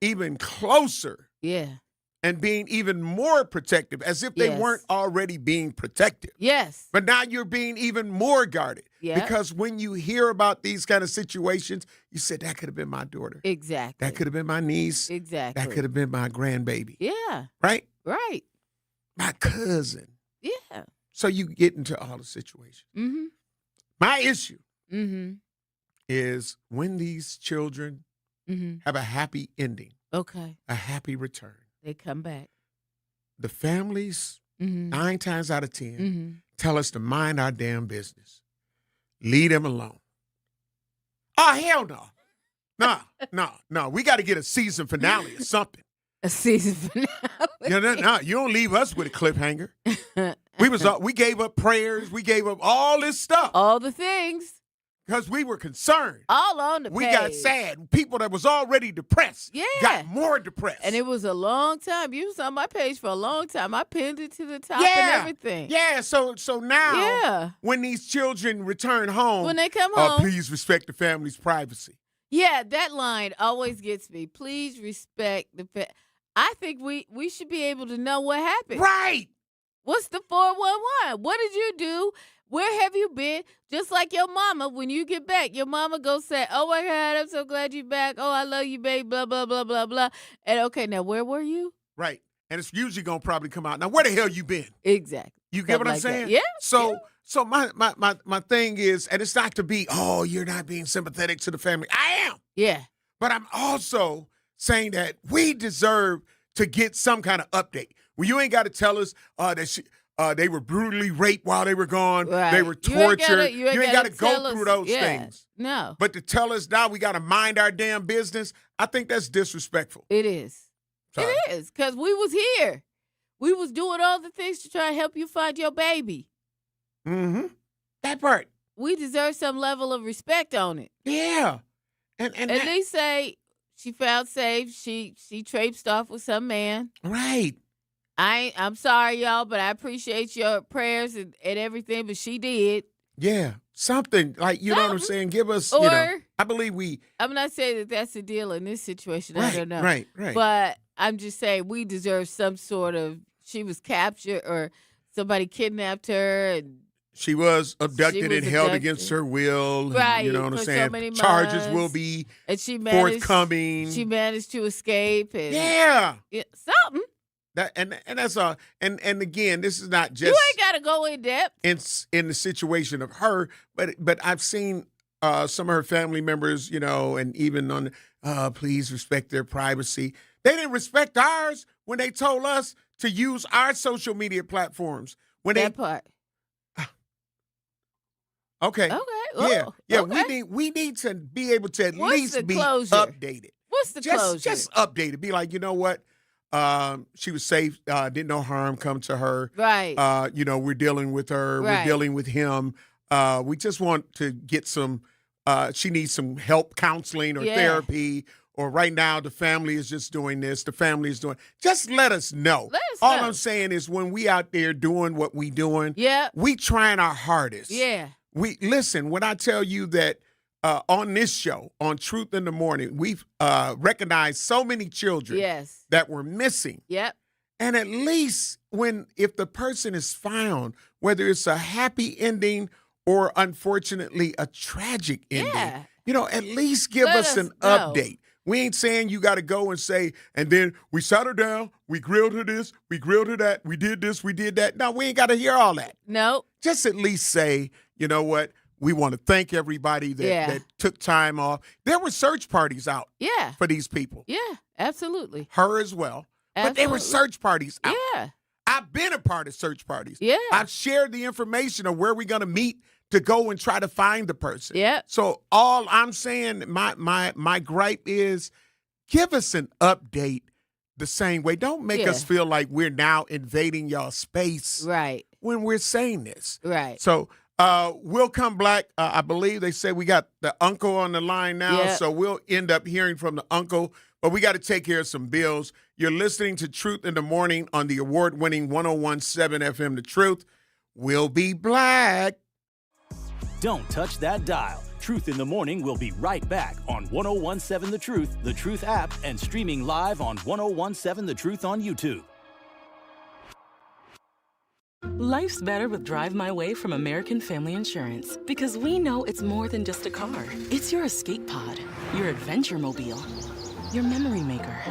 even closer. Yeah. And being even more protective, as if they weren't already being protective. Yes. But now you're being even more guarded. Yeah. Because when you hear about these kind of situations, you said, that could have been my daughter. Exactly. That could have been my niece. Exactly. That could have been my grandbaby. Yeah. Right? Right. My cousin. Yeah. So you get into all the situations. My issue is when these children have a happy ending. Okay. A happy return. They come back. The families, 9 times out of 10, tell us to mind our damn business. Leave them alone. Oh, hell no. No. We got to get a season finale or something. A season finale? No. You don't leave us with a cliffhanger. We gave up prayers. We gave up all this stuff. All the things. Because we were concerned. All on the We page. got sad. People that was already depressed got more depressed. And it was a long time. You was on my page for a long time. I pinned it to the top and everything. Yeah, so now when these children return home, when they come home, please respect the family's privacy. Yeah, that line always gets me. Please respect the I think we should be able to know what happened. Right. What's the 411? What did you do? Where have you been? Just like your mama, when you get back, your mama go say, oh, my God, I'm so glad you're back. Oh, I love you, babe, blah, blah, blah, blah, blah. And, okay, now, where were you? Right. And it's usually going to probably come out. Now, where the hell you been? Exactly. You get what I'm saying? That. Yeah. So my thing is, and it's not to be, oh, you're not being sympathetic to the family. I am. Yeah. But I'm also saying that we deserve to get some kind of update. Well, you ain't got to tell us that they were brutally raped while they were gone. Right. They were tortured. You ain't got to go through those things. No. But to tell us now we got to mind our damn business, I think that's disrespectful. It is. Sorry. It is, because we was here. We was doing all the things to try to help you find your baby. Mm-hmm. That part. We deserve some level of respect on it. Yeah. And at least say she found safe. She traipsed off with some man. Right. I'm sorry, y'all, but I appreciate your prayers and everything, but she did. Yeah. Something like, you know what I'm saying? Give us, or, I believe I'm not saying that that's the deal in this situation. Right, I don't know. Right. But I'm just saying we deserve some sort of, she was captured or somebody kidnapped her and she was abducted and held against her will. Right. You know what I'm saying? So many Charges months, will be and she managed, forthcoming. She managed to escape. And yeah. Something. That and that's all. And again, this is not just you ain't got to go in depth in the situation of her, but I've seen some of her family members, and even on please respect their privacy. They didn't respect ours when they told us to use our social media platforms. Part. Okay. Okay. Yeah. Okay. We need to be able to at least be closure? updated. What's the closure? Just updated. Be like, you know what? She was safe. Didn't no harm come to her. Right. We're dealing with her. Right. We're dealing with him. We just want to get some. She needs some help, counseling or therapy. Or right now, the family is just doing this. The family is doing. Just let us know. All I'm saying is when we out there doing what we doing, we trying our hardest. Yeah. We listen when I tell you that on this show, on Truth in the Morning, we've recognized so many children that were missing. Yep. And at least if the person is found, whether it's a happy ending or unfortunately a tragic ending, at least give us an update. We ain't saying you got to go and say, and then we sat her down, we grilled her this, we grilled her that, we did this, we did that. No, we ain't got to hear all that. No. Just at least say, you know what? We want to thank everybody that took time off. There were search parties out for these people. Yeah, absolutely. Her as well. Absolutely. But there were search parties out. Yeah. I've been a part of search parties. Yeah. I've shared the information of where we're going to meet to go and try to find the person. Yeah. So all I'm saying, my gripe is give us an update the same way. Don't make us feel like we're now invading y'all space. Right. When we're saying this. Right. So we'll come back. I believe they said we got the uncle on the line now, so we'll end up hearing from the uncle. But we got to take care of some bills. You're listening to Truth in the Morning on the award-winning 101.7 FM The Truth. We'll be black. Don't touch that dial. Truth in the Morning will be right back on 101.7 The Truth app, and streaming live on 101.7 The Truth on YouTube. Life's better with Drive My Way from American Family Insurance, because we know it's more than just a car. It's your escape pod, your adventure mobile, your memory maker.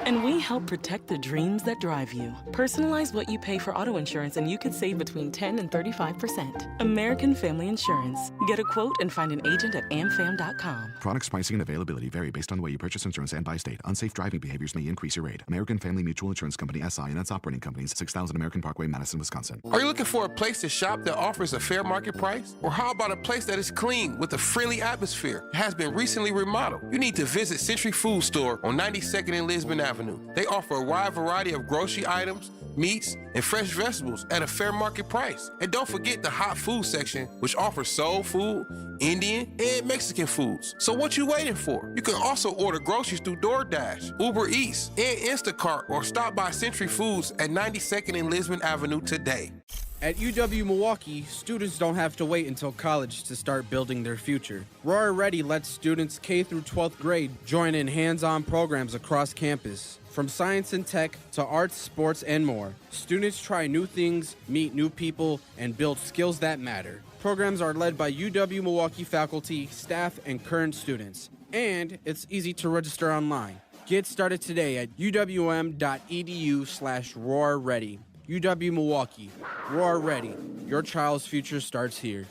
And we help protect the dreams that drive you. Personalize what you pay for auto insurance and you could save between 10 and 35%. American Family Insurance. Get a quote and find an agent at amfam.com. Products, pricing, and availability vary based on the way you purchase insurance and by state. Unsafe driving behaviors may increase your rate. American Family Mutual Insurance Company, SI, and its operating companies, 6000 American Parkway, Madison, Wisconsin. Are you looking for a place to shop that offers a fair market price? Or how about a place that is clean with a friendly atmosphere, has been recently remodeled? You need to visit Century Food Store on 92nd and Lisbon Avenue. Avenue. They offer a wide variety of grocery items, meats, and fresh vegetables at a fair market price. And don't forget the hot food section, which offers soul food, Indian, and Mexican foods. So what you waiting for? You can also order groceries through DoorDash, Uber Eats, and Instacart, or stop by Century Foods at 92nd and Lisbon Avenue today. At UW Milwaukee, students don't have to wait until college to start building their future. Roar Ready lets students K through 12th grade join in hands-on programs across campus. From science and tech to arts, sports, and more, students try new things, meet new people, and build skills that matter. Programs are led by UW Milwaukee faculty, staff, and current students. And it's easy to register online. Get started today at uwm.edu/roarready. UW Milwaukee. Roar Ready. Your child's future starts here.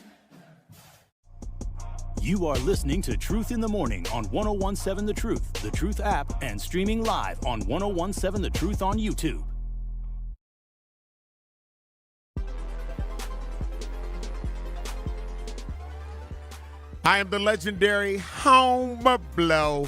You are listening to Truth in the Morning on 1017 The Truth app, and streaming live on 1017 The Truth on YouTube. I am the legendary Home Blow.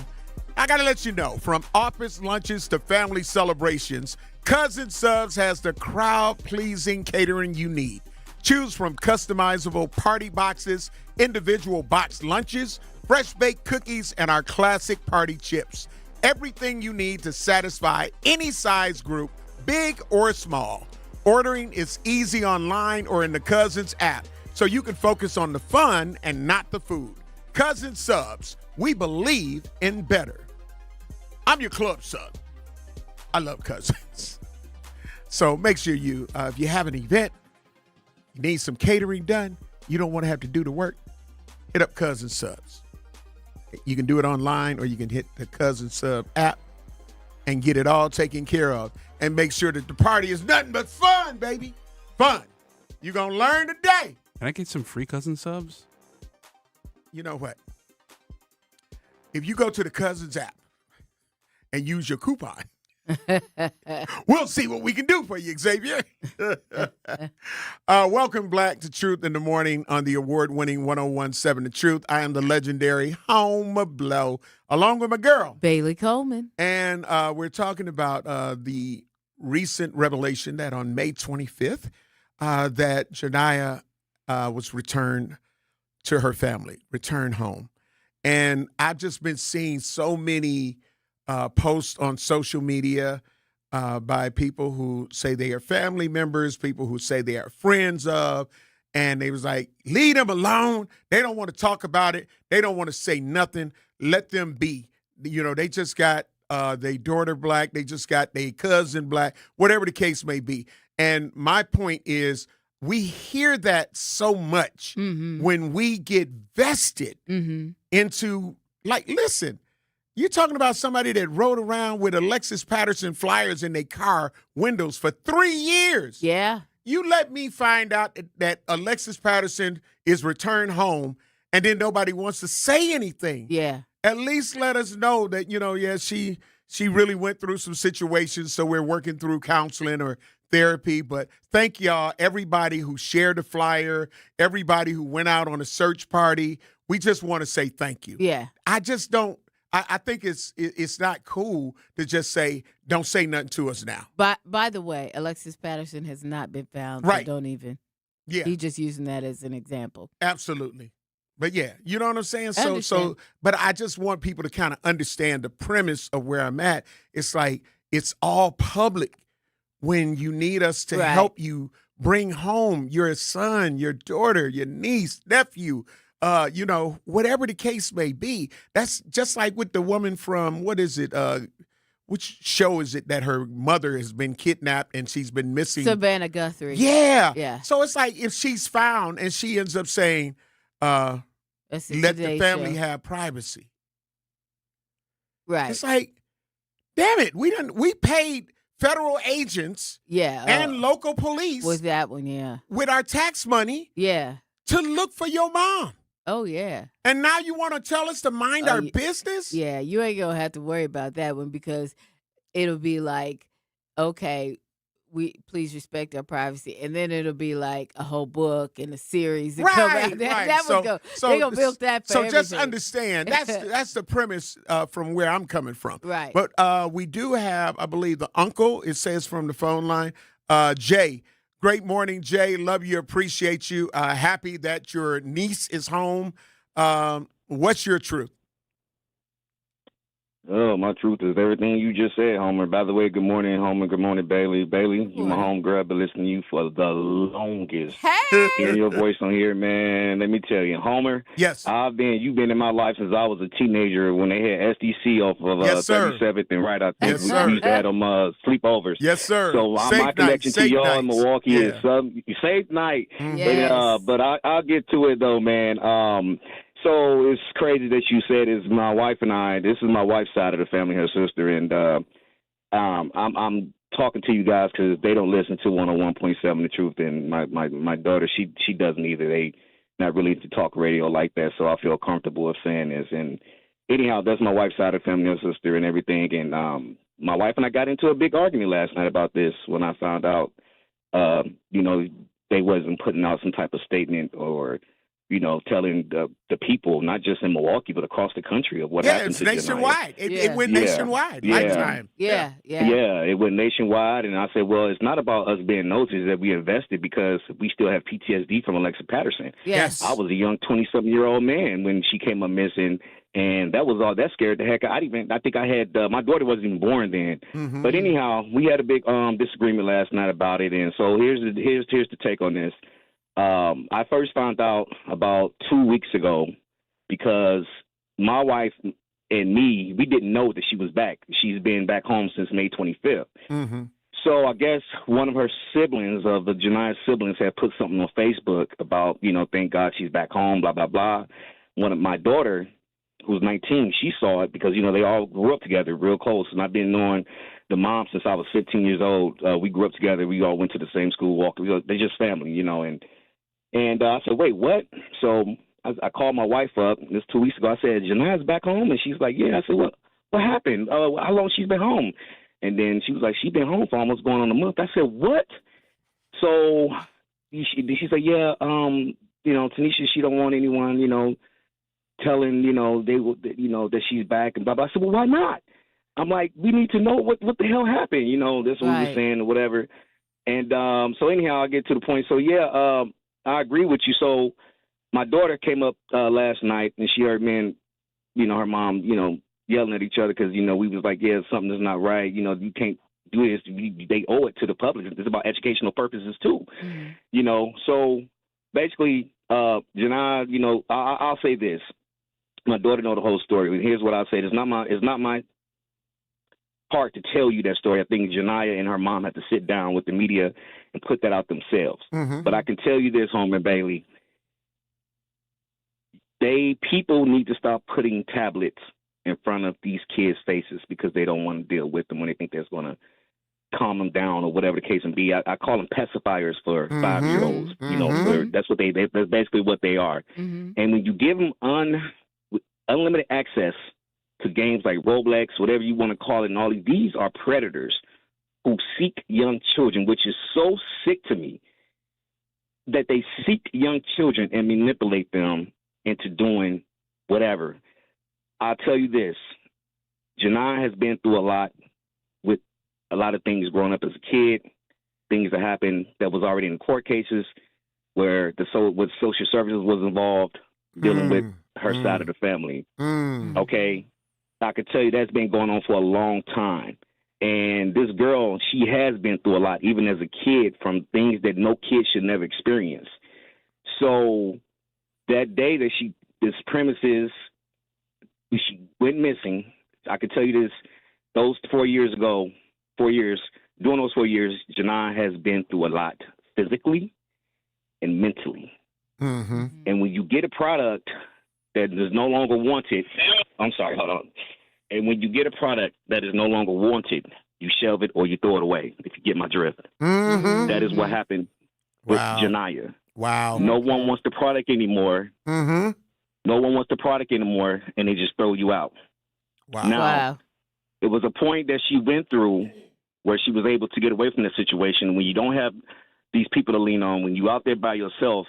I got to let you know, from office lunches to family celebrations, Cousin Subs has the crowd-pleasing catering you need. Choose from customizable party boxes, individual boxed lunches, fresh-baked cookies, and our classic party chips. Everything you need to satisfy any size group, big or small. Ordering is easy online or in the Cousins app, so you can focus on the fun and not the food. Cousin Subs, we believe in better. I'm your club sub. I love Cousins. So make sure you, if you have an event, you need some catering done, you don't want to have to do the work, hit up Cousin Subs. You can do it online, or you can hit the Cousin Sub app and get it all taken care of. And make sure that the party is nothing but fun, baby. Fun. You're going to learn today. Can I get some free Cousin Subs? You know what? If you go to the Cousins app and use your coupon, we'll see what we can do for you, Xavier. Welcome back to Truth in the Morning on the award-winning 1017 The Truth. I am the legendary Home Blow, along with my girl, Bailey Coleman. And we're talking about the recent revelation that on May 25th, that Janiah was returned to her family, returned home. And I've just been seeing so many posts on social media by people who say they are family members, people who say they are friends of, and they was like, leave them alone. They don't want to talk about it. They don't want to say nothing. Let them be. You know, they just got their daughter black. They just got their cousin black, whatever the case may be. And my point is, we hear that so much when we get vested into, like, listen, you're talking about somebody that rode around with Alexis Patterson flyers in their car windows for 3 years. Yeah. You let me find out that Alexis Patterson is returned home, and then nobody wants to say anything. Yeah. At least let us know that, you know, yeah, she really went through some situations, so we're working through counseling or therapy. But thank y'all, everybody who shared the flyer, everybody who went out on a search party. We just want to say thank you. Yeah. I just don't. I think it's not cool to just say, don't say nothing to us now. But by the way, Alexis Patterson has not been found. Right. So don't even. Yeah. He's just using that as an example. Absolutely. But yeah, you know what I'm saying? I understand. But I just want people to kind of understand the premise of where I'm at. It's like, it's all public when you need us to help you bring home your son, your daughter, your niece, nephew, you know, whatever the case may be. That's just like with the woman from, what is it? Which show is it that her mother has been kidnapped and she's been missing? Savannah Guthrie. Yeah. Yeah. So it's like, if she's found and she ends up saying, let the family have privacy. Right. It's like, damn it, we paid federal agents and local police with that one, with our tax money to look for your mom. Oh, yeah. And now you want to tell us to mind our business? Yeah, you ain't going to have to worry about that one, because it'll be like, okay, we please respect our privacy, and then it'll be like a whole book and a series that come out. That would go. They're gonna build that for everything. Just understand that's the premise from where I'm coming from. Right. But we do have, I believe, the uncle. It says from the phone line, Jay. Great morning, Jay. Love you, appreciate you. Happy that your niece is home. What's your truth? Oh, my truth is everything you just said, Homer. By the way, good morning, Homer. Good morning, Bailey. Bailey, you my home girl. I've been listening to you for the longest. Hey! Hearing your voice on here, man. Let me tell you, Homer. Yes. You've been in my life since I was a teenager when they had SDC off of 37th and right out there. Yes, we sir. used to have them sleepovers. Yes, sir. So my connection to y'all in Milwaukee is safe night. Yes. But I'll get to it though, man. So it's crazy that you said it's my wife and I. This is my wife's side of the family, her sister, and I'm talking to you guys because they don't listen to 101.7 The Truth, and my daughter she doesn't either. They not really into talk radio like that, so I feel comfortable with saying this. And anyhow, that's my wife's side of the family, her sister, and everything. And my wife and I got into a big argument last night about this when I found out, they wasn't putting out some type of statement or telling the people, not just in Milwaukee, but across the country of what happened to Janiyah. It's nationwide. It went nationwide. Lifetime. Yeah, it went nationwide. And I said, well, it's not about us being nosy that we invested because we still have PTSD from Alexa Patterson. Yes. I was a young 20-something-year-old man when she came up missing. And that was all that scared the heck. I think I had my daughter wasn't even born then. Mm-hmm. But anyhow, we had a big disagreement last night about it. And so here's the take on this. I first found out about 2 weeks ago because my wife and me, we didn't know that she was back. She's been back home since May 25th. Mm-hmm. So I guess one of her siblings, of the Janiyah siblings, had put something on Facebook about, thank God she's back home, blah, blah, blah. One of my daughter, who's 19, she saw it because, they all grew up together real close. And I've been knowing the mom since I was 15 years old. We grew up together. We all went to the same school. They're just family, And I said, wait, what? So I called my wife up this 2 weeks ago. I said, Janiyah's back home? And she's like, yeah. I said, what happened? How long she's been home? And then she was like, she's been home for almost going on a month. I said, what? So she said, yeah, Tanisha, she don't want anyone, telling, that she's back and blah, blah. I said, well, why not? I'm like, we need to know what the hell happened. That's what we were saying or whatever. And so anyhow, I get to the point. So, yeah, I agree with you. So my daughter came up last night and she heard me and, her mom, yelling at each other because, we was like, yeah, something is not right. You can't do this. They owe it to the public. It's about educational purposes too. Mm-hmm. So basically, Janiyah, I'll say this. My daughter know the whole story. Here's what I'll say. It's not my part to tell you that story. I think Janiyah and her mom had to sit down with the media and put that out themselves. Mm-hmm. But I can tell you this, Homer Bailey. People need to stop putting tablets in front of these kids' faces because they don't want to deal with them when they think that's going to calm them down or whatever the case may be. I call them pacifiers for 5-year-olds. Mm-hmm. That's basically what they are. Mm-hmm. And when you give them unlimited access to games like Roblox, whatever you want to call it, and all these are predators who seek young children, which is so sick to me that they seek young children and manipulate them into doing whatever. I'll tell you this. Janiyah has been through a lot with a lot of things growing up as a kid, things that happened that was already in court cases where with social services was involved, dealing with her side of the family. Okay? I could tell you that's been going on for a long time. And this girl, she has been through a lot, even as a kid, from things that no kid should never experience. So that day that she went missing, I could tell you this, during those 4 years, Janiyah has been through a lot physically and mentally. Mm-hmm. And when you get a product that is no longer wanted, I'm sorry, hold on. And when you get a product that is no longer wanted, you shelve it or you throw it away, if you get my drift. Mm-hmm. That is what happened with Janiyah. Wow. No one wants the product anymore. Mm-hmm. No one wants the product anymore, and they just throw you out. Wow. Now, it was a point that she went through where she was able to get away from the situation. When you don't have these people to lean on, when you out there by yourself,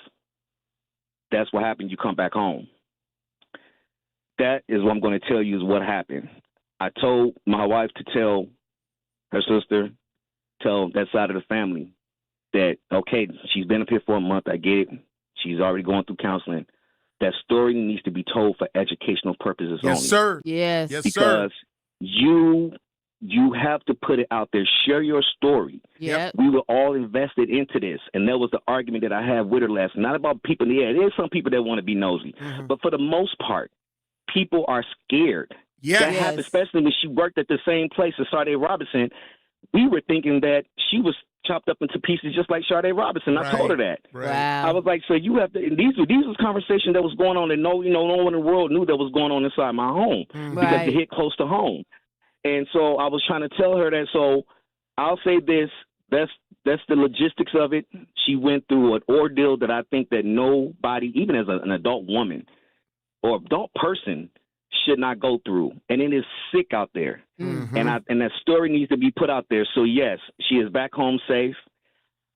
that's what happened. You come back home. That is what I'm going to tell you is what happened. I told my wife to tell her sister, tell that side of the family that, okay, she's been up here for a month. I get it. She's already going through counseling. That story needs to be told for educational purposes only. Yes, sir. Yes. Yes, because sir. you have to put it out there. Share your story. Yep. We were all invested into this, and that was the argument that I had with her last night. Not about people in the air. There's some people that want to be nosy, but for the most part, people are scared. Yes. That happened, especially when she worked at the same place as Sade Robinson. We were thinking that she was chopped up into pieces just like Sade Robinson. I told her that. Right. Wow. I was like, so you have to. And these was conversations that was going on, and no one in the world knew that was going on inside my home because it hit close to home. And so I was trying to tell her that. So I'll say this: that's the logistics of it. She went through an ordeal that I think that nobody, even as an adult woman or adult person, should not go through. And it is sick out there. And that story needs to be put out there. So yes, she is back home safe.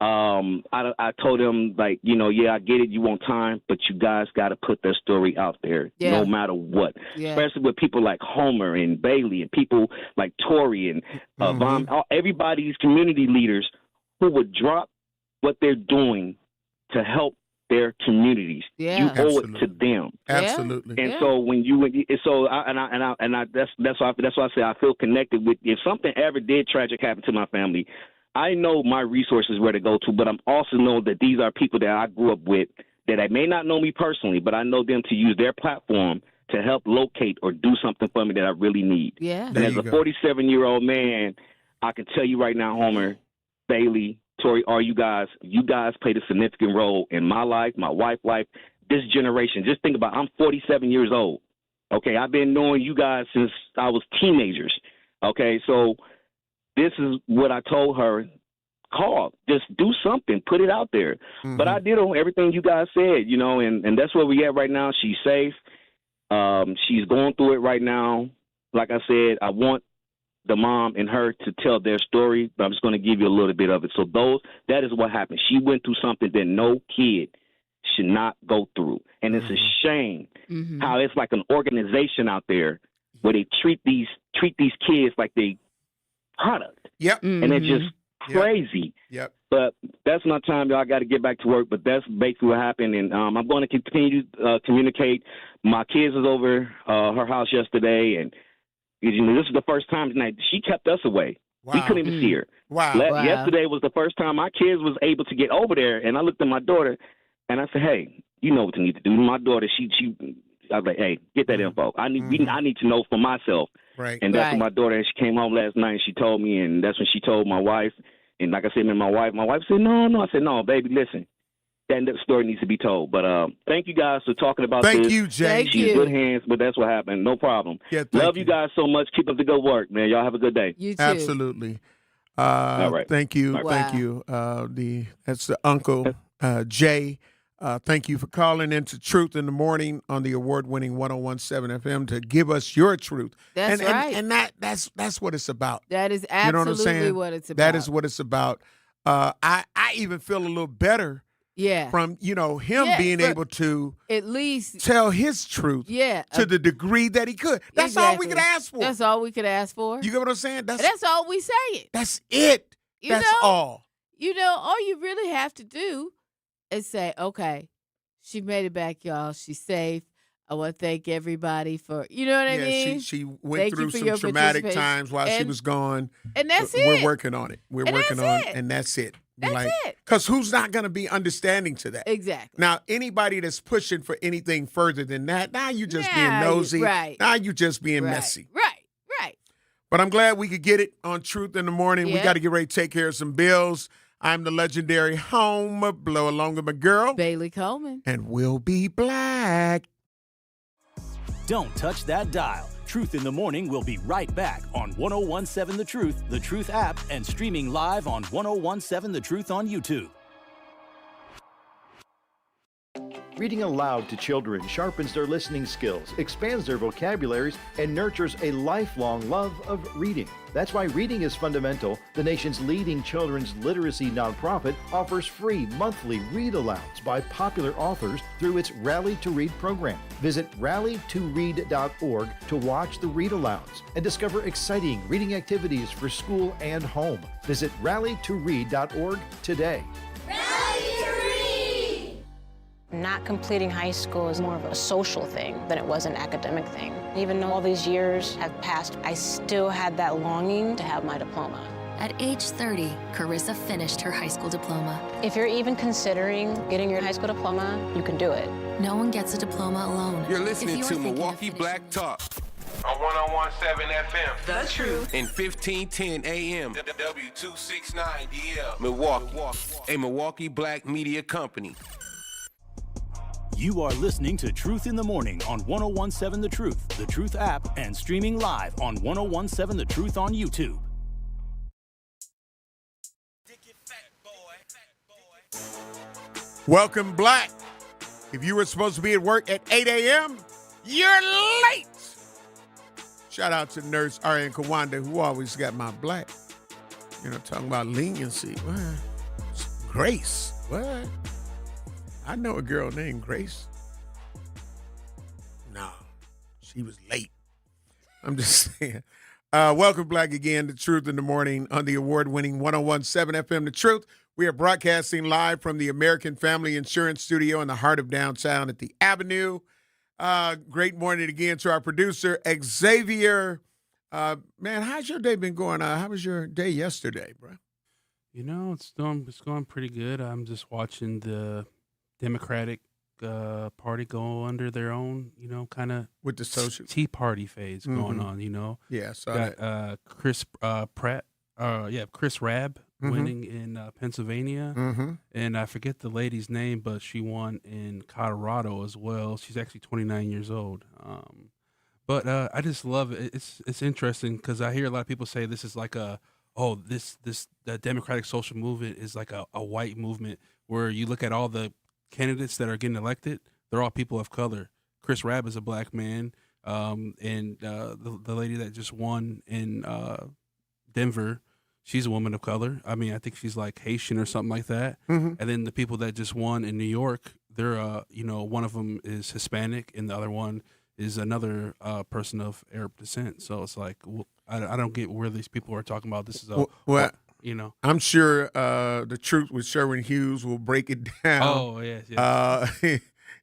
I told him, like, I get it, you want time, but you guys got to put their story out there no matter what. Especially with people like Homer and Bailey and people like Tori and Von, everybody's community leaders who would drop what they're doing to help their communities. You owe it to them. Absolutely. And so that's why I say I feel connected with. If something ever did tragic happen to my family, I know my resources where to go to, but I'm also know that these are people that I grew up with that I may not know me personally, but I know them to use their platform to help locate or do something for me that I really need. Yeah. And as a 47-year-old man, I can tell you right now, Homer, Bailey, Tori, you guys played a significant role in my life, my wife's life, this generation. Just think about it. I'm 47 years old. Okay, I've been knowing you guys since I was teenagers. Okay, so this is what I told her. Call. Just do something. Put it out there. But I did on everything you guys said, and that's where we at right now. She's safe. She's going through it right now. Like I said, I want the mom and her to tell their story, but I'm just going to give you a little bit of it. So that is what happened. She went through something that no kid should not go through. And it's a shame how it's like an organization out there where they treat these kids like they product. Yep. And it's just crazy. Yep. But that's my time, y'all. I got to get back to work. But that's basically what happened. And I'm going to continue to communicate. My kids was over her house yesterday, and this is the first time tonight. She kept us away. Wow. We couldn't even see her. Wow. Yesterday was the first time my kids was able to get over there, and I looked at my daughter, and I said, "Hey, you know what you need to do." My daughter, I was like, "Hey, get that info. I need to know for myself." Right. And that's when my daughter, she came home last night, and she told me, and that's when she told my wife. And like I said, my wife said, "No." I said, "No, baby, listen. That story needs to be told." But thank you guys for talking about this. Thank you, Jay. She's in good hands, but that's what happened. No problem. Yeah, Love you guys so much. Keep up the good work, man. Y'all have a good day. You too. Absolutely. All right. Thank you. Wow. Thank you. That's the Uncle Jay. Thank you for calling into Truth in the Morning on the award-winning 101.7 FM to give us your truth. That's right. And that's what it's about. That is You know what I'm absolutely saying? what it's about. That is what it's about. I even feel a little better from him being able to at least tell his truth to the degree that he could. That's all we could ask for. That's all we could ask for. You get what I'm saying? That's all we say. That's it. That's all. All you really have to do is say, okay, she made it back, y'all. She's safe. I want to thank everybody for, you know what I mean? She went through some traumatic times while she was gone. And that's it. We're working on it. We're working on it, and that's it. That's it. Because who's not going to be understanding to that? Exactly. Now, anybody that's pushing for anything further than that, now you just being nosy. Right. Now you just being messy. Right. But I'm glad we could get it on Truth in the Morning. We got to get ready to take care of some bills. I'm the legendary Homer, blow along with my girl, Bailey Coleman. And we'll be black. Don't touch that dial. Truth in the Morning will be right back on 101.7 The Truth app, and streaming live on 101.7 The Truth on YouTube. Reading aloud to children sharpens their listening skills, expands their vocabularies, and nurtures a lifelong love of reading. That's why Reading is Fundamental, the nation's leading children's literacy nonprofit, offers free monthly read-alouds by popular authors through its Rally to Read program. Visit rallytoread.org to watch the read-alouds and discover exciting reading activities for school and home. Visit rallytoread.org today. Not completing high school is more of a social thing than it was an academic thing. Even though all these years have passed, I still had that longing to have my diploma. At age 30, Carissa finished her high school diploma. If you're even considering getting your high school diploma, you can do it. No one gets a diploma alone. You're listening to Milwaukee Black Talk on 101.7 FM. The Truth. And 1510 AM. W269DL. Milwaukee. A Milwaukee Black media company. You are listening to Truth in the Morning on 101.7 The Truth app, and streaming live on 101.7 The Truth on YouTube. Welcome, Black. If you were supposed to be at work at 8 a.m., you're late. Shout out to Nurse RN Kawanda, who always got my black. You know, talking about leniency. What? Grace. What? I know a girl named Grace. No, she was late. I'm just saying. Welcome, Black, again, to Truth in the Morning on the award-winning 101.7 FM The Truth. We are broadcasting live from the American Family Insurance Studio in the heart of downtown at the Avenue. Great morning again to our producer, Xavier. Man, how's your day been going? How was your day yesterday, bro? You know, it's going pretty good. I'm just watching the Democratic Party go under their own, kind of with the social Tea Party phase going on. Yeah, so got Chris Rabb winning in Pennsylvania, and I forget the lady's name, but she won in Colorado as well. She's actually 29 years old. But I just love it. It's interesting because I hear a lot of people say this is like the Democratic social movement is like a white movement where you look at all the candidates that are getting elected, they're all people of color. Chris Rabb is a black man, and the lady that just won in Denver, she's a woman of color. I mean, I think she's like Haitian or something like that. And then the people that just won in New York, they're one of them is Hispanic and the other one is another person of Arab descent. So it's like I don't get where these people are talking about. This is I'm sure the Truth with Sherwin Hughes will break it down. Oh, yes.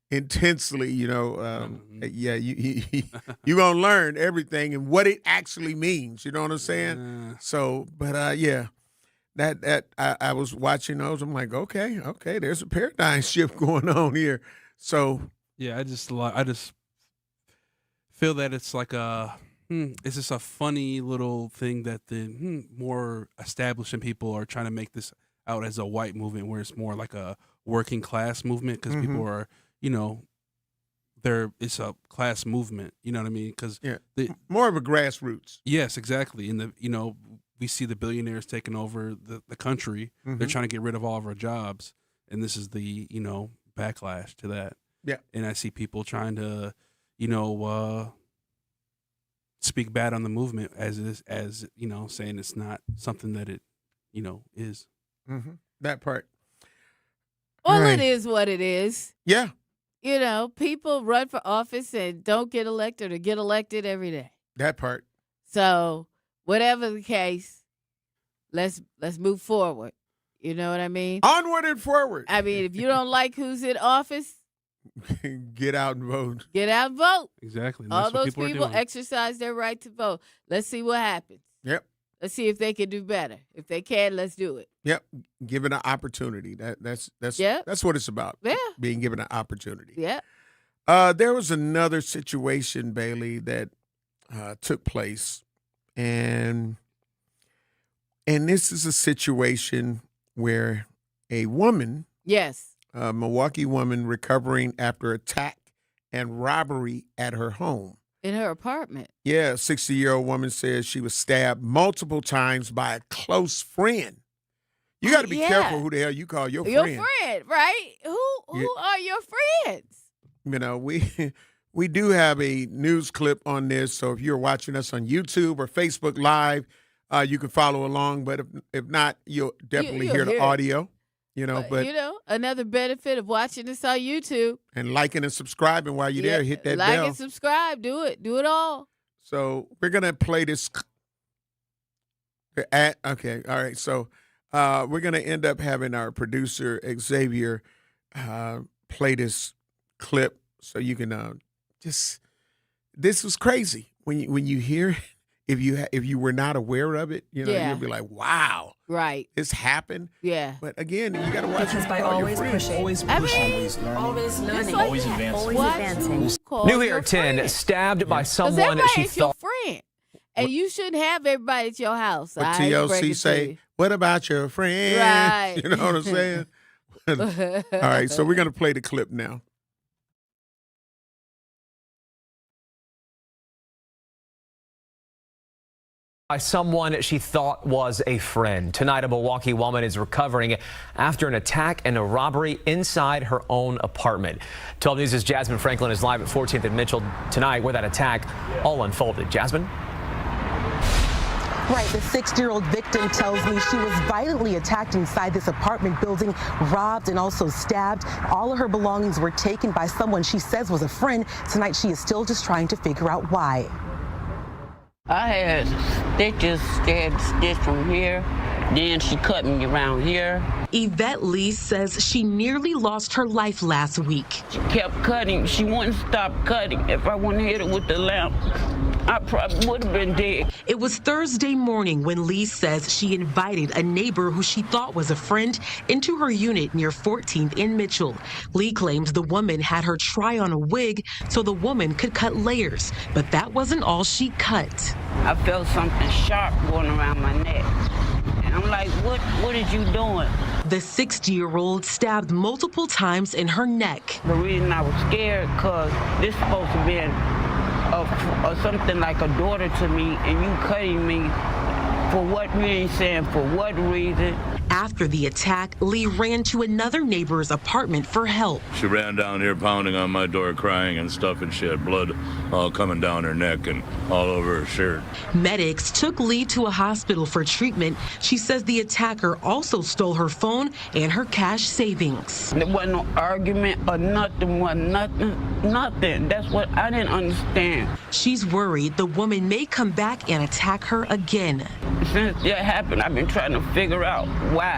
Intensely, Yeah, you gonna learn everything and what it actually means. You know what I'm saying? So, but yeah, that I was watching those. I'm like, okay, there's a paradigm shift going on here. So yeah, I just feel that it's like it's just a funny little thing that the more established people are trying to make this out as a white movement, where it's more like a working class movement because people are, it's a class movement. You know what I mean? Because more of a grassroots. Yes, exactly. And we see the billionaires taking over the country. They're trying to get rid of all of our jobs, and this is the backlash to that. Yeah. And I see people trying to speak bad on the movement as saying it's not something that it is. That part. Well, it is what it is. Yeah. People run for office and don't get elected or get elected every day. That part. So whatever the case, let's move forward. You know what I mean? Onward and forward. I mean, if you don't like who's in office, get out and vote. Get out and vote. Exactly. All those people exercise their right to vote. Let's see what happens. Yep. Let's see if they can do better. If they can, let's do it. Yep. Given an opportunity. That's what it's about. Yeah. Being given an opportunity. Yeah. There was another situation, Bailey, that took place, and this is a situation where a woman, a Milwaukee woman, recovering after attack and robbery at her home. In her apartment. Yeah, a 60-year-old woman says she was stabbed multiple times by a close friend. You got to be careful who the hell you call your friend. Your friend, right? Who are your friends? You know, we do have a news clip on this, so if you're watching us on YouTube or Facebook Live, you can follow along. But if not, you'll definitely hear the audio. You know, but another benefit of watching this on YouTube and liking and subscribing while you're there, hit that bell. Like and subscribe, do it all. So we're gonna play this. Okay, all right. So we're gonna end up having our producer Xavier play this clip, so you can just. This was crazy when you hear. If you were not aware of it, you'll be like, wow. Right. This happened. Yeah. But again, you got to watch because by always pushing, always learning, always learning, always advancing. New here at 10, stabbed by someone she thought. Your friend. And you shouldn't have everybody at your house. What TLC say, what about your friend? Right. You know what I'm saying? All right, so we're going to play the clip now. By someone she thought was a friend. Tonight, a Milwaukee woman is recovering after an attack and a robbery inside her own apartment. 12 News' Jasmine Franklin is live at 14th and Mitchell tonight where that attack all unfolded. Jasmine? Right, the 60-year-old victim tells me she was violently attacked inside this apartment building, robbed and also stabbed. All of her belongings were taken by someone she says was a friend. Tonight, she is still just trying to figure out why. I had stitches, stitch from here, then she cut me around here. Yvette Lee says she nearly lost her life last week. She kept cutting. She wouldn't stop cutting. If I wouldn't hit her with the lamp, I probably would have been dead. It was Thursday morning when Lee says she invited a neighbor who she thought was a friend into her unit near 14th in Mitchell. Lee claims the woman had her try on a wig so the woman could cut layers, but that wasn't all she cut. I felt something sharp going around my neck. And I'm like, what are you doing? The 60-year-old stabbed multiple times in her neck. The reason I was scared, because this is supposed to be something like a daughter to me, and you cutting me for what reason, for what reason? After the attack, Lee ran to another neighbor's apartment for help. She ran down here pounding on my door crying and stuff, and she had blood all coming down her neck and all over her shirt. Medics took Lee to a hospital for treatment. She says the attacker also stole her phone and her cash savings. There wasn't no argument or nothing. That's what I didn't understand. She's worried the woman may come back and attack her again. Since that happened, I've been trying to figure out why?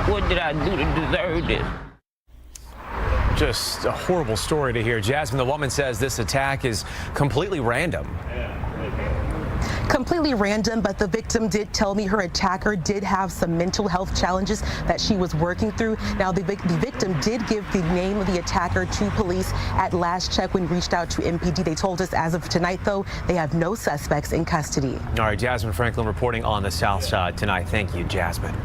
What did I do to deserve this? Just a horrible story to hear. Jasmine, the woman says this attack is completely random. Completely random, but the victim did tell me her attacker did have some mental health challenges that she was working through. Now, the victim did give the name of the attacker to police at last check when reached out to MPD. They told us as of tonight, though, they have no suspects in custody. All right, Jasmine Franklin reporting on the South Side tonight. Thank you, Jasmine.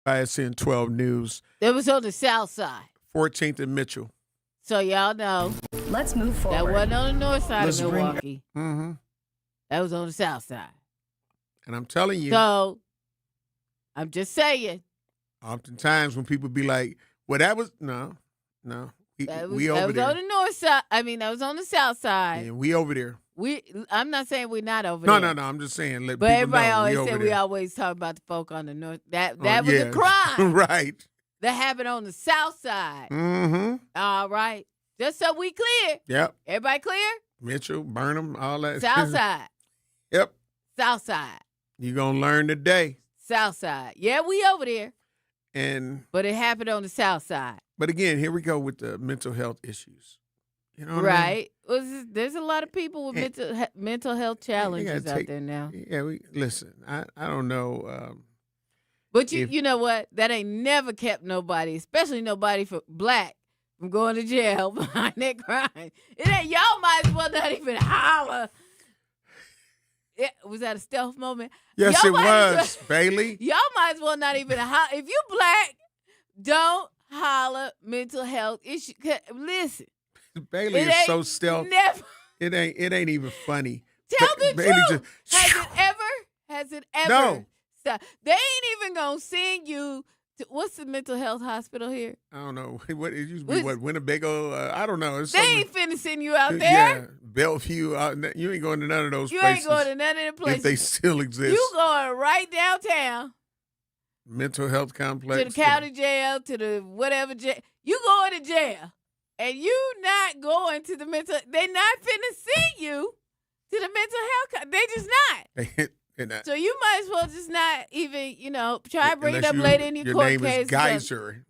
ISN 12 News. It was on the South Side. 14th and Mitchell. So y'all know. Let's move forward. That wasn't on the north side of Milwaukee. Mm-hmm. That was on the south side. And I'm telling you. So, I'm just saying. Oftentimes when people be like, well, that was, no. That was over there. on the north side. I mean, that was on the south side. And we over there. I'm not saying we're not over there. there. No. I'm just saying. But everybody always said we always talk about the folk on the north. That was a crime. Right. That happened on the south side. Mm-hmm. All right. Just so we clear. Yep. Everybody clear? Mitchell, Burnham, all that. South side. Yep. South side. You're going to learn today. South side. Yeah, we over there. But it happened on the south side. But again, here we go with the mental health issues. You know what I mean? There's a lot of people with mental health challenges out there now. Yeah, listen, I don't know. But you know what? That ain't never kept nobody, especially nobody for black, from going to jail behind that crime. It ain't, y'all might as well not even holler. Was that a stealth moment? Yes, it was, Bailey. Y'all might as well not even holler. If you black, don't holler mental health issue. Listen. Bailey is so stealth. Never. It ain't even funny. Tell the Bailey truth. Has it ever stop. They ain't even gonna send you to, what's the mental health hospital here? I don't know. What it used to be? What, Winnebago? I don't know. It's they ain't finna send you out there. Yeah, Bellevue. You ain't going to none of those you places. You ain't going to none of the places. If they still exist. You going right downtown. Mental health complex. To the county jail, to the whatever jail. You going to jail. And you not going to the mental. They not finna send you to the mental health. They just not. They're not. So you might as well just not even, try to bring it up later in your court case. Your name is Geyser.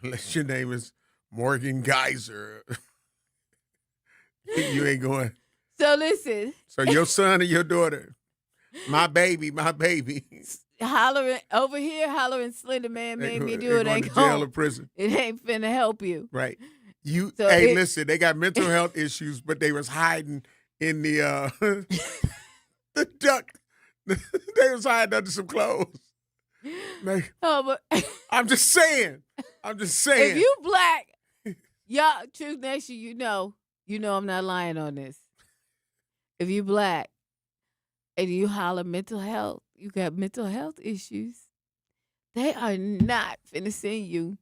Unless your name is Morgan Geyser. You ain't going. So listen. So your son and your daughter, my baby. Hollering over here, hollering Slender Man made me do it. Ain't to jail or prison. It ain't finna help you. Right. Listen, they got mental health issues, but they was hiding in the the duck. They was hiding under some clothes. I'm just saying. If you black, y'all, Truth Nation, you know I'm not lying on this. If you black and you holler mental health, you got mental health issues, they are not finna send you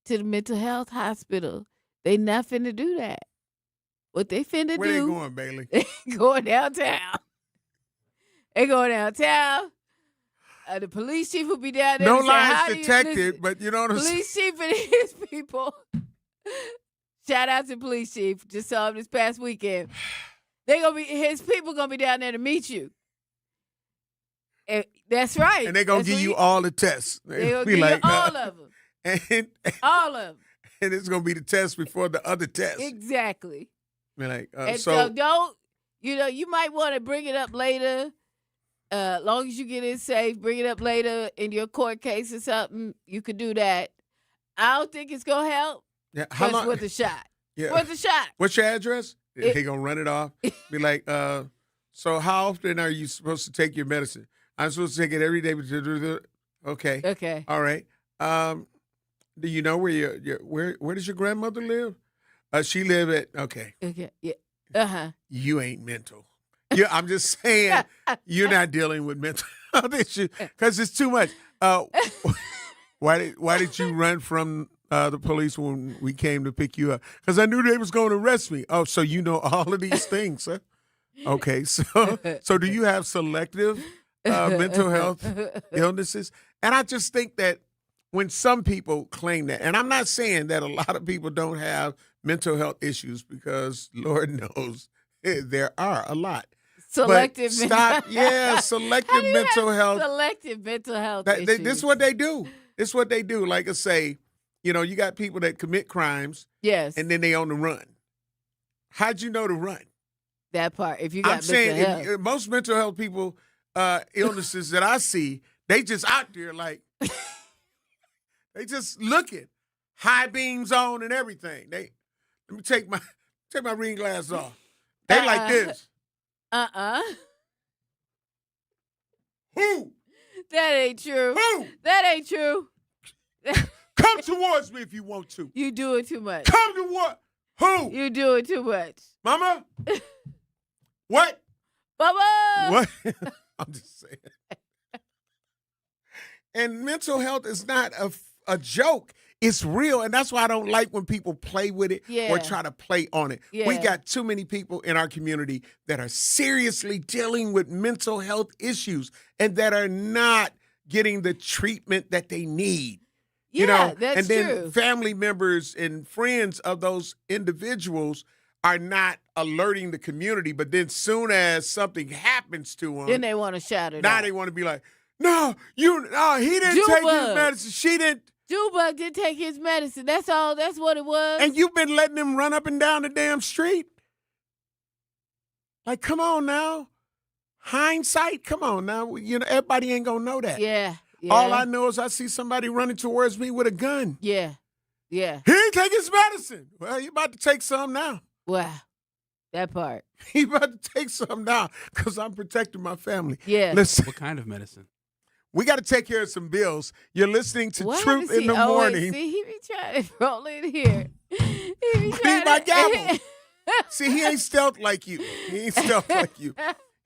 to the mental health hospital. They not finna do that. What they finna Where do. Where they going, Bailey? They going downtown. They going downtown. The police chief will be down there. No lies detected, but you know what I'm saying? Police chief and his people. Shout out to police chief. Just saw him this past weekend. His people gonna be down there to meet you. And that's right. And they're gonna give you all the tests. They're gonna give you all of them. And all of them. And it's gonna be the test before the other test. Exactly. So don't, you might want to bring it up later. Long as you get it safe, bring it up later in your court case or something. You could do that. I don't think it's gonna help. Yeah, how long? With the shot. Yeah. With the shot. What's your address? He gonna run it off. Be like, so how often are you supposed to take your medicine? I'm supposed to take it every day. Okay. Okay. All right. Do you know where where does your grandmother live? She live at Okay. Yeah. You ain't mental. Yeah, I'm just saying you're not dealing with mental health issues because it's too much. Why did you run from the police when we came to pick you up? Because I knew they was going to arrest me. Oh, so you know all of these things, huh? Okay, so do you have selective mental health illnesses? And I just think that when some people claim that, and I'm not saying that a lot of people don't have mental health issues, because Lord knows there are a lot. Selective selective mental health. Selective mental health issues. This is what they do. This is what they do. Like I say, you got people that commit crimes. Yes. And then they on the run. How'd you know to run? That part. If you got mental health. Most mental health people, illnesses that I see, they just out there like, they just looking. High beams on and everything. Let me take my reading glasses off. They like this. Who? That ain't true. Who? That ain't true. Come towards me if you want to. You do it too much. Come to what? Who? You do it too much. Mama? What? Bubba! What? I'm just saying. And mental health is not a joke. It's real, and that's why I don't like when people play with it or try to play on it. Yeah. We got too many people in our community that are seriously dealing with mental health issues and that are not getting the treatment that they need. Yeah, that's and then true. Family members and friends of those individuals are not alerting the community, but then soon as something happens to them, then they want to shout it now out. they want to be like, no, he didn't take his medicine. She didn't. Jubug didn't take his medicine. That's all. That's what it was. And you've been letting him run up and down the damn street. Like, come on now. Hindsight, come on now. Everybody ain't gonna know that. Yeah. All I know is I see somebody running towards me with a gun. Yeah. He didn't take his medicine. Well, he about to take some now. Wow. That part. He about to take some now because I'm protecting my family. Yeah. Listen. What kind of medicine? We got to take care of some bills. You're listening to Truth in the Morning. See, he be trying to roll in here. He be my gavel. See, he ain't stealth like you.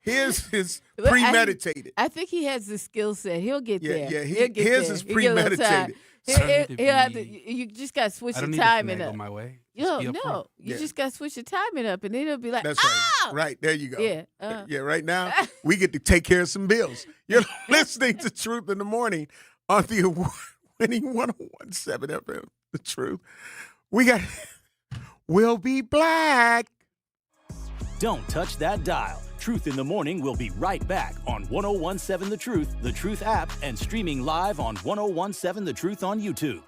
His is premeditated. I think he has the skill set. He'll get there. Yeah, He'll get his there. is premeditated. He'll have to, you just got to switch the timing up. My way. You just got to switch the timing up, and then it'll be like, that's right. Right, there you go. Yeah. Yeah, right now, we get to take care of some bills. You're listening to Truth in the Morning on the award-winning 101.7 FM, The Truth. We got We'll Be Black. Don't touch that dial. Truth in the Morning will be right back on 101.7 The Truth app, and streaming live on 101.7 The Truth on YouTube.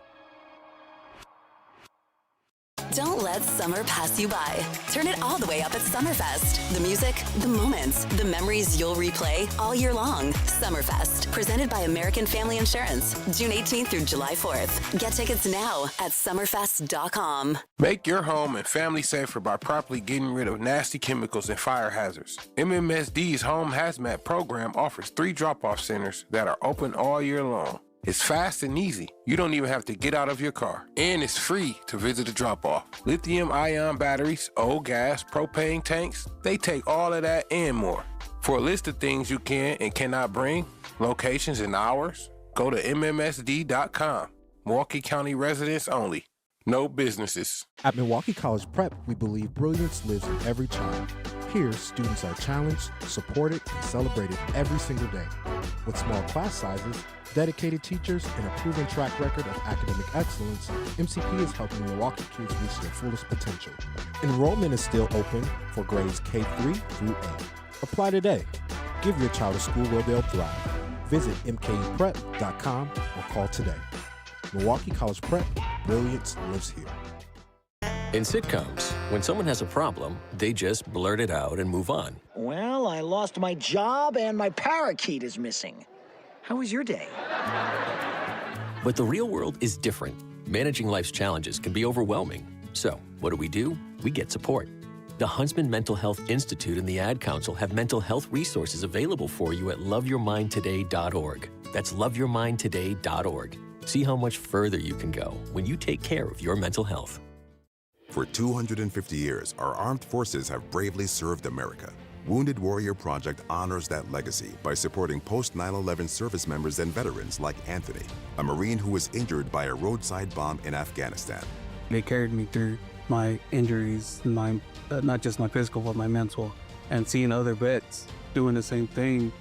Don't let summer pass you by. Turn it all the way up at Summerfest. The music, the moments, the memories you'll replay all year long. Summerfest, presented by American Family Insurance. June 18th through July 4th. Get tickets now at summerfest.com. Make your home and family safer by properly getting rid of nasty chemicals and fire hazards. MMSD's Home Hazmat program offers 3 drop-off centers that are open all year long. It's fast and easy. You don't even have to get out of your car. And it's free to visit a drop-off. Lithium-ion batteries, old gas, propane tanks, they take all of that and more. For a list of things you can and cannot bring, locations and hours, go to MMSD.com. Milwaukee County residents only. No businesses. At Milwaukee College Prep, we believe brilliance lives in every child. Here, students are challenged, supported, and celebrated every single day. With small class sizes, dedicated teachers, and a proven track record of academic excellence, MCP is helping Milwaukee kids reach their fullest potential. Enrollment is still open for grades K-3 through 8. Apply today. Give your child a school where they'll thrive. Visit mkuprep.com or call today. Milwaukee College Prep, brilliance lives here. In sitcoms, when someone has a problem, they just blurt it out and move on. Well, I lost my job and my parakeet is missing. How was your day? But the real world is different. Managing life's challenges can be overwhelming. So, what do? We get support. The Huntsman Mental Health Institute and the Ad Council have mental health resources available for you at loveyourmindtoday.org. That's loveyourmindtoday.org. See how much further you can go when you take care of your mental health. For 250 years, our armed forces have bravely served America. Wounded Warrior Project honors that legacy by supporting post-9/11 service members and veterans like Anthony, a Marine who was injured by a roadside bomb in Afghanistan. They carried me through my injuries, not just my physical, but my mental. And seeing other vets doing the same thing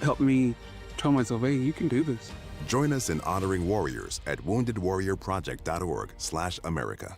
helped me tell myself, hey, you can do this. Join us in honoring warriors at woundedwarriorproject.org/America.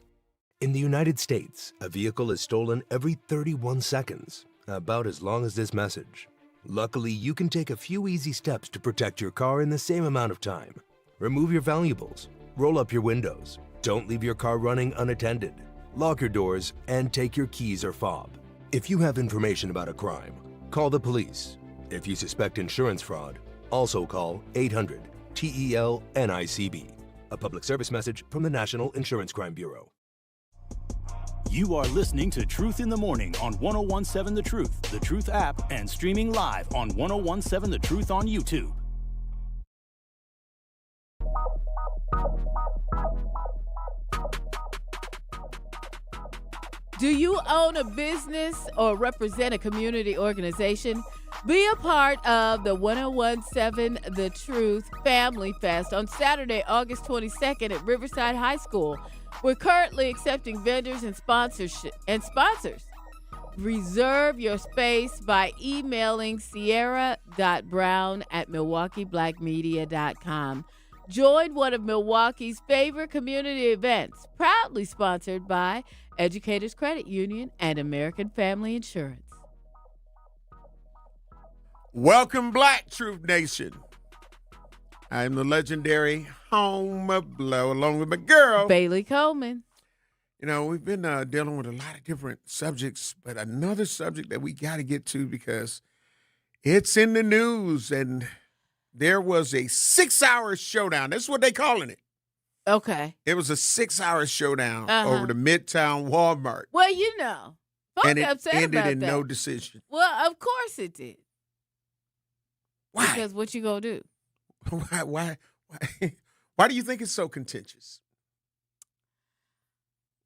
In the United States, a vehicle is stolen every 31 seconds, about as long as this message. Luckily, you can take a few easy steps to protect your car in the same amount of time. Remove your valuables, roll up your windows, don't leave your car running unattended, lock your doors, and take your keys or fob. If you have information about a crime, call the police. If you suspect insurance fraud, also call 800-TEL-NICB. A public service message from the National Insurance Crime Bureau. You are listening to Truth in the Morning on 101.7 The Truth app, and streaming live on 101.7 The Truth on YouTube. Do you own a business or represent a community organization? Be a part of the 101.7 The Truth Family Fest on Saturday, August 22nd at Riverside High School. We're currently accepting vendors and sponsors. Reserve your space by emailing sierra.brown@milwaukeeblackmedia.com. Join one of Milwaukee's favorite community events, proudly sponsored by Educators Credit Union and American Family Insurance. Welcome, Black Truth Nation. I'm the legendary Homer Blow, along with my girl, Bailey Coleman. You know, we've been dealing with a lot of different subjects, but another subject that we got to get to because it's in the news, and there was a 6-hour showdown. That's what they're calling it. Okay. It was a 6-hour showdown over the Midtown Walmart. Well, you know, and it upset ended about in that. no decision. Well, of course it did. Why? Because what you gonna do? Why do you think it's so contentious?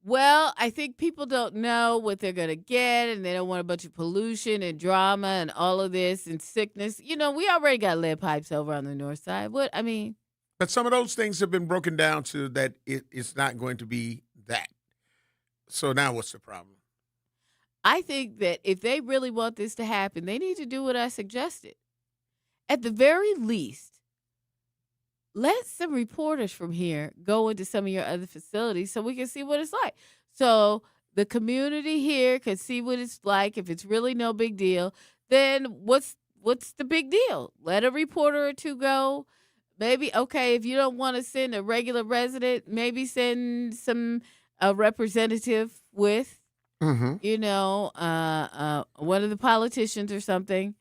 Well, I think people don't know what they're going to get, and they don't want a bunch of pollution and drama and all of this and sickness. We already got lead pipes over on the north side. But some of those things have been broken down to that it's not going to be that. So now what's the problem? I think that if they really want this to happen, they need to do what I suggested. At the very least, let some reporters from here go into some of your other facilities so we can see what it's like. So the community here can see what it's like. If it's really no big deal, then what's the big deal? Let a reporter or two go. Maybe, okay, if you don't want to send a regular resident, maybe send a representative with, one of the politicians or something,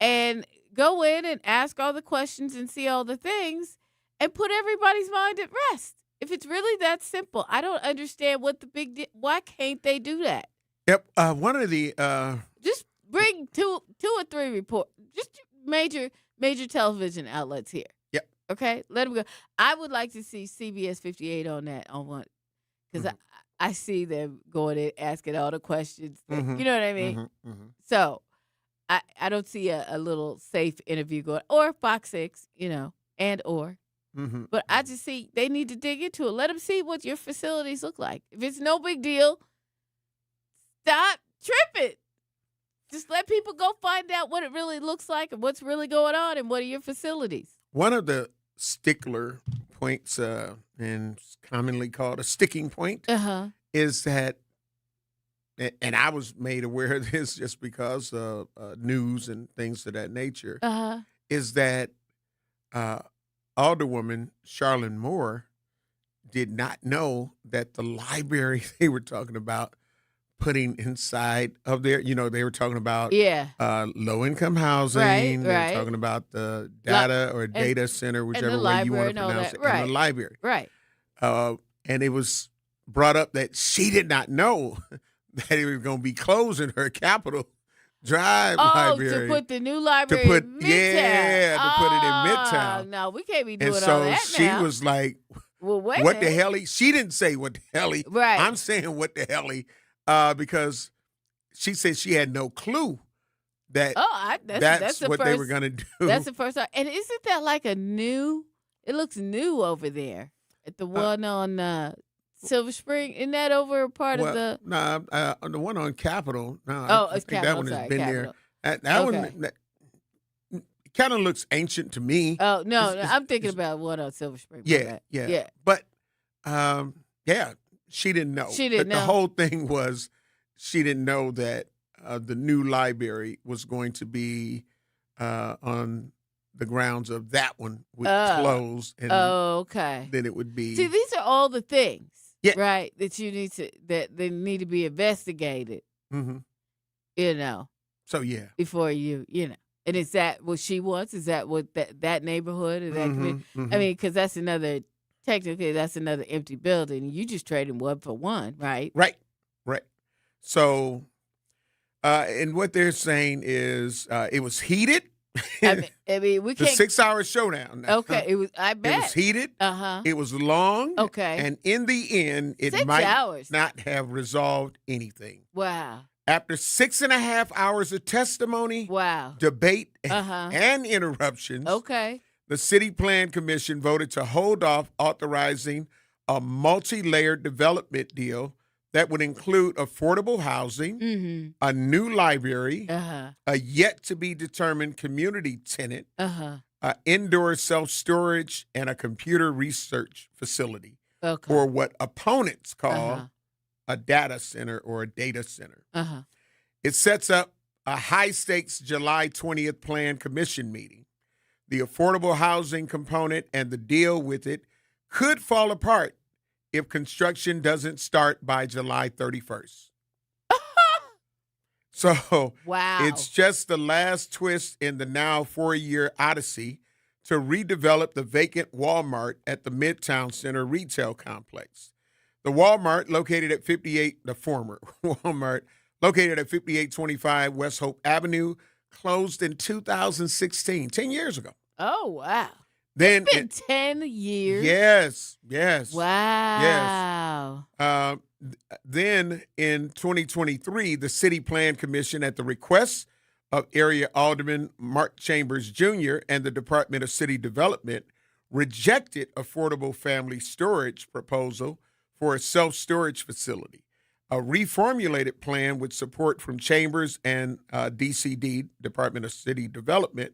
and go in and ask all the questions and see all the things and put everybody's mind at rest. If it's really that simple, I don't understand what the big deal. Why can't they do that? Yep. One of the just bring two or three just major television outlets here. Yep. Okay, let them go. I would like to see CBS 58 on that on one because I see them going in asking all the questions. You know what I mean? So. I don't see a little safe interview going, or Fox 6, But I just see they need to dig into it. Let them see what your facilities look like. If it's no big deal, stop tripping. Just let people go find out what it really looks like and what's really going on and what are your facilities. One of the stickler points, and commonly called a sticking point, is that, and I was made aware of this just because of news and things of that nature, is that Alderwoman Charlene Moore did not know that the library they were talking about putting inside of their, they were talking about low-income housing. They were talking about the data center, whichever way you want to pronounce it, and the library. Right. And it was brought up that she did not know that it was going to be closing her Capitol Drive library. To put the new library in Midtown. Yeah, to put it in Midtown. No, we can't be doing all that now. So she was like, well, wait what the hell? She didn't say what the hell. Right. I'm saying what the hell, because she said she had no clue that that's what they were going to do. That's the first time. And isn't that like it looks new over there at the one on Silver Spring? Isn't that over part of the? No, the one on Capitol. No, I think Capitol. that one has been Capitol. there. That one kind of looks ancient to me. Oh no, I'm thinking about one on Silver Spring. Yeah. But she didn't know. She didn't know. The whole thing was she didn't know that the new library was going to be on the grounds of that one would close. And okay. Then it would be. See, these are all the things, right, that they need to be investigated. So yeah. Before and is that what she wants? Is that what that neighborhood or that community? I mean, because that's another empty building. You just trading one for one, right? Right. So, and what they're saying is it was heated. I mean, we can't. The 6-hour showdown. Okay, it was. I bet it was heated. It was long. Okay, and in the end, it might not have resolved anything. Wow. After 6.5 hours of testimony, debate, and interruptions, the City Plan Commission voted to hold off authorizing a multi-layered development deal that would include affordable housing, a new library, a yet-to-be-determined community tenant, indoor self-storage, and a computer research facility, or what opponents call a data center or a data center. It sets up a high-stakes July 20th Plan Commission meeting. The affordable housing component and the deal with it could fall apart if construction doesn't start by July 31st. So it's just the last twist in the now 4-year odyssey to redevelop the vacant Walmart at the Midtown Center retail complex. The Walmart, the former Walmart, located at 5825 West Hope Avenue, closed in 2016, 10 years ago. Oh, wow. Then it's been 10 years. Yes. Wow. Yes. Then in 2023, the City Plan Commission, at the request of Area Alderman Mark Chambers Jr. and the Department of City Development, rejected affordable family storage proposal for a self-storage facility. A reformulated plan with support from Chambers and DCD, Department of City Development,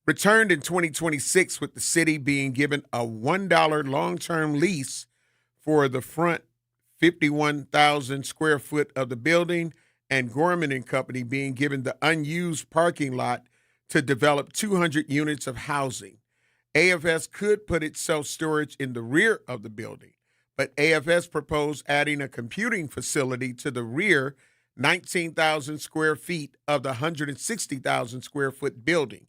returned in 2026 with the city being given a $1 long-term lease for the front 51,000 square foot of the building, and Gorman and Company being given the unused parking lot to develop 200 units of housing. AFS could put its self-storage in the rear of the building, but AFS proposed adding a computing facility to the rear 19,000 square feet of the 160,000 square foot building.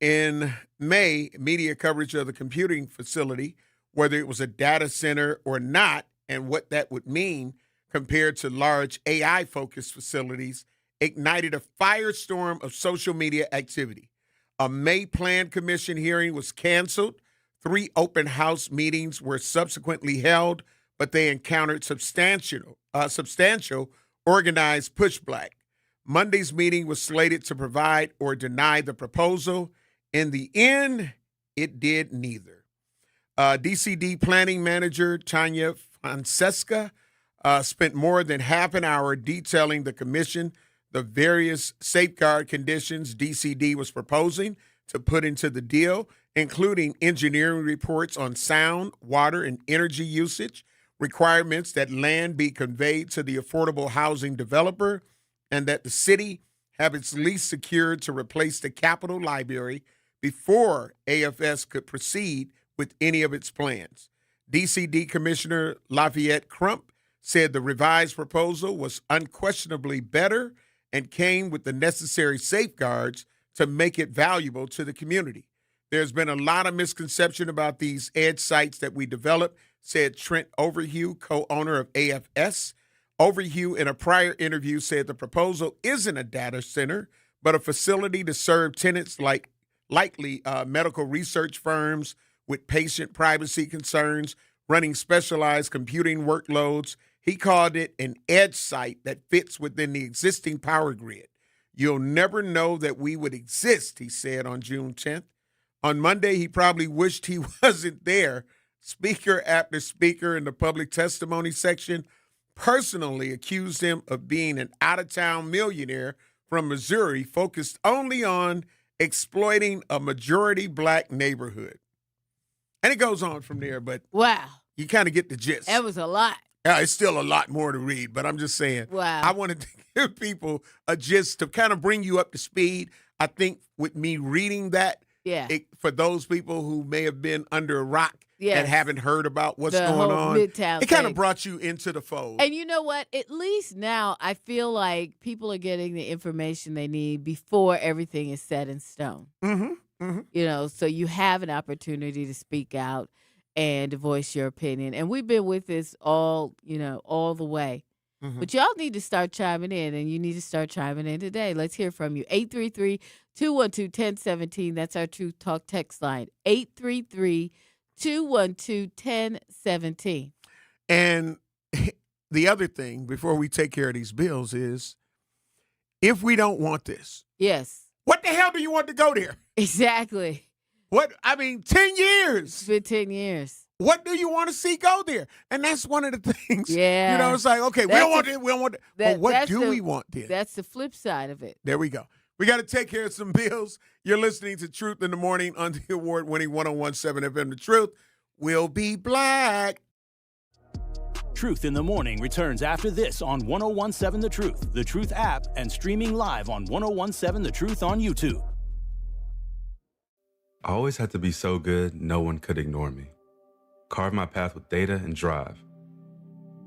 In May, media coverage of the computing facility, whether it was a data center or not, and what that would mean compared to large AI-focused facilities, ignited a firestorm of social media activity. A May Plan Commission hearing was canceled. 3 open house meetings were subsequently held, but they encountered substantial organized pushback. Monday's meeting was slated to provide or deny the proposal. In the end, it did neither. DCD Planning Manager Tanya Francesca spent more than half an hour detailing the commission the various safeguard conditions DCD was proposing to put into the deal, including engineering reports on sound, water, and energy usage, requirements that land be conveyed to the affordable housing developer, and that the city have its lease secured to replace the Capitol Library before AFS could proceed with any of its plans. DCD Commissioner Lafayette Crump said the revised proposal was unquestionably better and came with the necessary safeguards to make it valuable to the community. There's been a lot of misconception about these edge sites that we develop, said Trent Overhue, co-owner of AFS. Overhue, in a prior interview, said the proposal isn't a data center, but a facility to serve tenants likely medical research firms with patient privacy concerns, running specialized computing workloads. He called it an edge site that fits within the existing power grid. You'll never know that we would exist, he said on June 10th. On Monday, he probably wished he wasn't there. Speaker after speaker in the public testimony section personally accused him of being an out-of-town millionaire from Missouri focused only on exploiting a majority black neighborhood. And it goes on from there, but wow, you kind of get the gist. That was a lot. Yeah, it's still a lot more to read, but I'm just saying. Wow. I wanted to give people a gist to kind of bring you up to speed. I think with me reading that, for those people who may have been under a rock and haven't heard about what's going on, it kind of brought you into the fold. And you know what? At least now I feel like people are getting the information they need before everything is set in stone. Mm-hmm. Mm-hmm. You know, so you have an opportunity to speak out and to voice your opinion. And we've been with this all the way. Mm-hmm. But y'all need to start chiming in, and you need to start chiming in today. Let's hear from you. 833-212-1017. That's our Truth Talk text line. 833-212-1017. And the other thing, before we take care of these bills, is if we don't want this. Yes. What the hell do you want to go there? Exactly. 10 years. It's been 10 years. What do you want to see go there? And that's one of the things. Yeah. You know, it's like, okay, we don't want it. We don't want it. But what do we want then? That's the flip side of it. There we go. We got to take care of some bills. You're listening to Truth in the Morning on the award-winning 101.7 FM The Truth. We'll be black. Truth in the Morning returns after this on 101.7 The Truth app, and streaming live on 101.7 The Truth on YouTube. I always had to be so good, no one could ignore me. Carve my path with data and drive.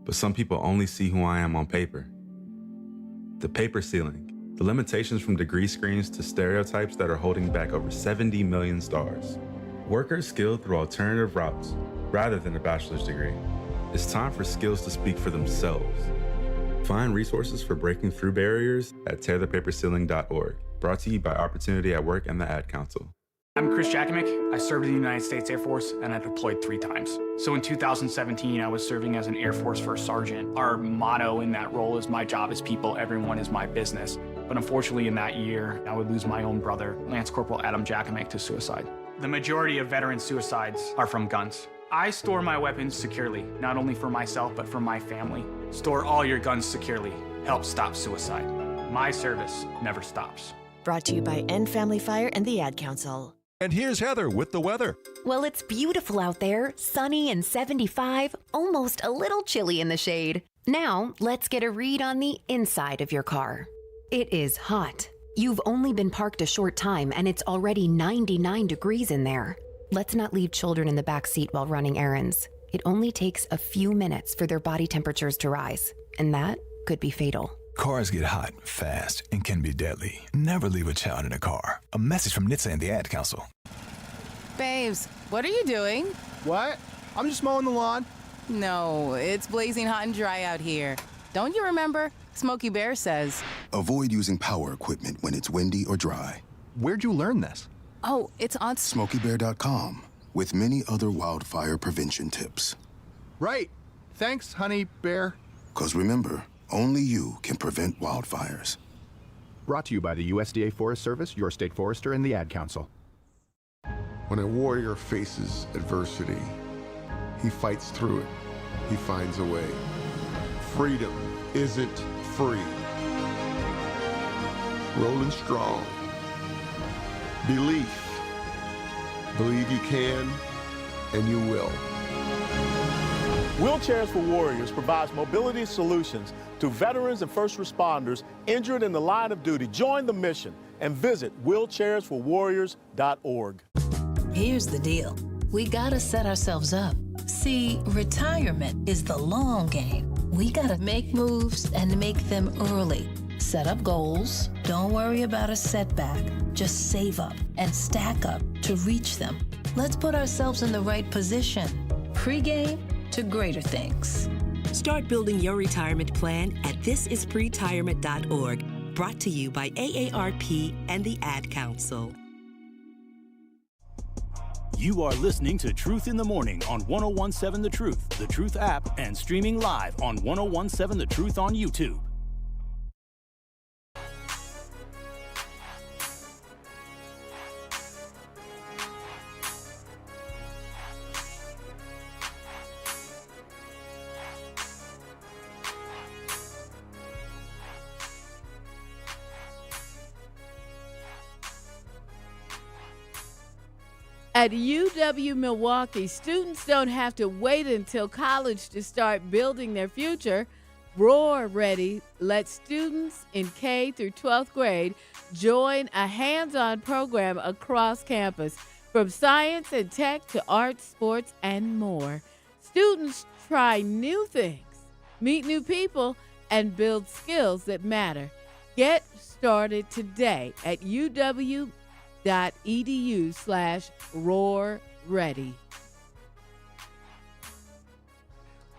But some people only see who I am on paper. The paper ceiling, the limitations from degree screens to stereotypes that are holding back over 70 million stars. Workers skilled through alternative routes rather than a bachelor's degree. It's time for skills to speak for themselves. Find resources for breaking through barriers at tearthepaperceiling.org. Brought to you by Opportunity at Work and the Ad Council. I'm Chris Jakovic. I served in the United States Air Force and I deployed 3 times. So in 2017, I was serving as an Air Force First Sergeant. Our motto in that role is my job is people, everyone is my business. But unfortunately in that year, I would lose my own brother, Lance Corporal Adam Jakovic, to suicide. The majority of veteran suicides are from guns. I store my weapons securely, not only for myself, but for my family. Store all your guns securely. Help stop suicide. My service never stops. Brought to you by End Family Fire and the Ad Council. And here's Heather with the weather. Well, it's beautiful out there, sunny and 75, almost a little chilly in the shade. Now, let's get a read on the inside of your car. It is hot. You've only been parked a short time and it's already 99 degrees in there. Let's not leave children in the back seat while running errands. It only takes a few minutes for their body temperatures to rise, and that could be fatal. Cars get hot, fast, and can be deadly. Never leave a child in a car. A message from NHTSA and the Ad Council. Babes, what are you doing? What? I'm just mowing the lawn. No, it's blazing hot and dry out here. Don't you remember? Smokey Bear says. Avoid using power equipment when it's windy or dry. Where'd you learn this? Oh, it's on SmokeyBear.com with many other wildfire prevention tips. Right. Thanks, honey bear. 'Cause remember, only you can prevent wildfires. Brought to you by the USDA Forest Service, your state forester, and the Ad Council. When a warrior faces adversity, he fights through it. He finds a way. Freedom isn't free. Rolling strong. Belief. Believe you can, and you will. Wheelchairs for Warriors provides mobility solutions to veterans and first responders injured in the line of duty. Join the mission and visit wheelchairsforwarriors.org. Here's the deal. We gotta set ourselves up. See, retirement is the long game. We gotta make moves and make them early. Set up goals. Don't worry about a setback. Just save up and stack up to reach them. Let's put ourselves in the right position. Pre-game to greater things. Start building your retirement plan at thisispretirement.org. Brought to you by AARP and the Ad Council. You are listening to Truth in the Morning on 1017 The Truth app, and streaming live on 1017 The Truth on YouTube. At UW Milwaukee, students don't have to wait until college to start building their future. Roar Ready lets students in K through 12th grade join a hands-on program across campus, from science and tech to arts, sports, and more. Students try new things, meet new people, and build skills that matter. Get started today at uw.edu/roarready.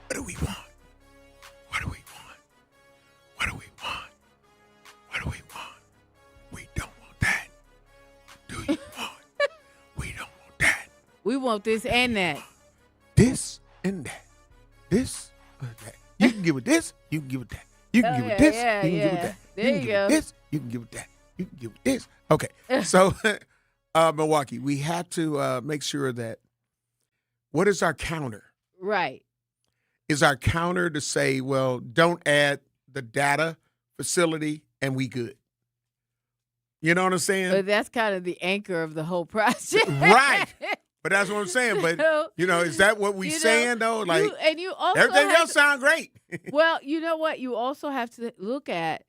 What do we want? What do we want? What do we want? What do we want? We don't want that. Do you want? We don't want that. We want this and that. This and that. This and that. You can give it this, you can give it that. You can give it this, you can give it that. There you go. This, you can give it that. You can give it this. Okay, so Milwaukee, we had to make sure that, what is our counter? Right. Is our counter to say, well, don't add the data facility and we good? You know what I'm saying? But that's kind of the anchor of the whole project. Right. But that's what I'm saying. But, is that what we saying, though? Like, you also everything else sound great. Well, you know what? You also have to look at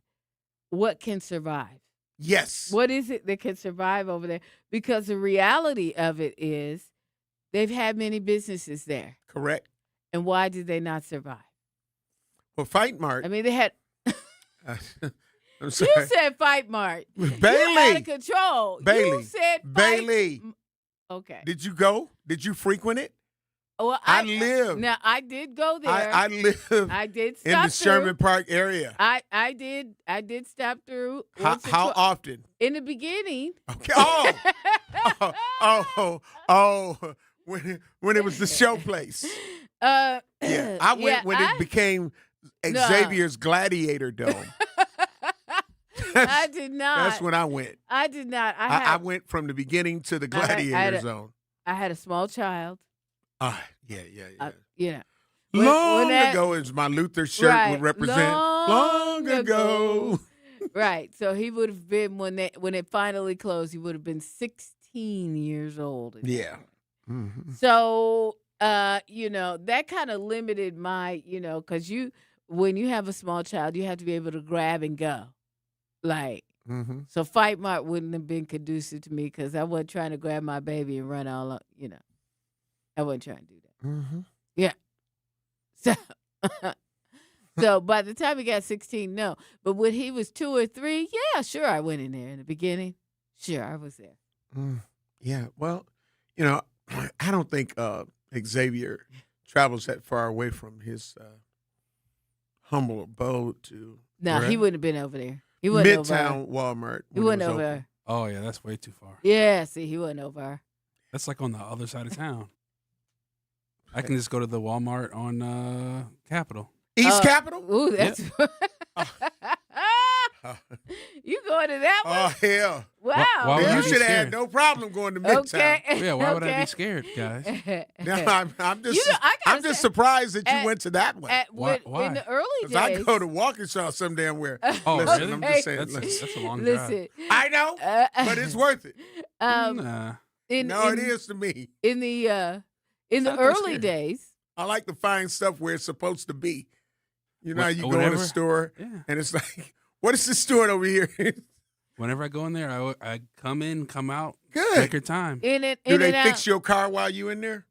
what can survive. Yes. What is it that can survive over there? Because the reality of it is they've had many businesses there. Correct. And why did they not survive? Well, Fight Mart. I mean, they had. I'm sorry. You said Fight Mart. Bailey. You're out of control. Bailey. You said Bailey. Okay. Did you go? Did you frequent it? Well, I lived. Now, I did go there. I lived I did stop in the through. Sherman Park area. I did stop through. How often? In the beginning. Okay. when it was the show place. Yeah, I went when it became Xavier's Gladiator Dome. I did not. That's when I went. I did not. I went from the beginning to the Gladiator Zone. I had a small child. Yeah. Long ago, as my Luther shirt would represent. Long ago. Right. So he would have been when it finally closed. He would have been 16 years old. Yeah. Mm-hmm. So that kind of limited my because when you have a small child, you have to be able to grab and go, like. Mm-hmm. So Fight Mart wouldn't have been conducive to me because I wasn't trying to grab my baby and run all up. I wasn't trying to do that. Mm-hmm. Yeah. So by the time he got 16, no. But when he was 2 or 3, yeah, sure, I went in there in the beginning. Sure, I was there. Yeah. Well, I don't think Xavier travels that far away from his humble abode to. No, he wouldn't have been over there. He wasn't Midtown Walmart. He wasn't over there. Oh, yeah, that's way too far. Yeah, see, he wasn't over. That's like on the other side of town. I can just go to the Walmart on Capitol. East Capitol? Ooh, that's... You going to that one? Oh, hell. Wow. Why you should have had no problem going to Midtown. Okay. Yeah, why would I be scared, guys? No, I'm just surprised that you went to that one. Why? In the early days. Because I go to Walkinshaw some damn where. Oh, listen, really? I'm just saying. That's a long drive. I know, but it's worth it. It is to me. In the early days. I like to find stuff where it's supposed to be. You know how you go in a store and it's like, what is this doing over here? Whenever I go in there, I come in, come out. Good. Take your time. Do they fix your car while you in there?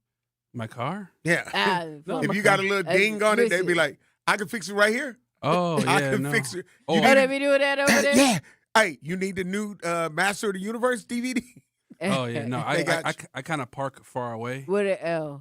My car? Yeah. If you got a little ding on it, they'd be like, I can fix it right here. Oh, yeah, I can fix it. They be doing that over there? Yeah. Hey, you need the new Master of the Universe DVD? Oh, yeah. No, I kind of park far away. Okay.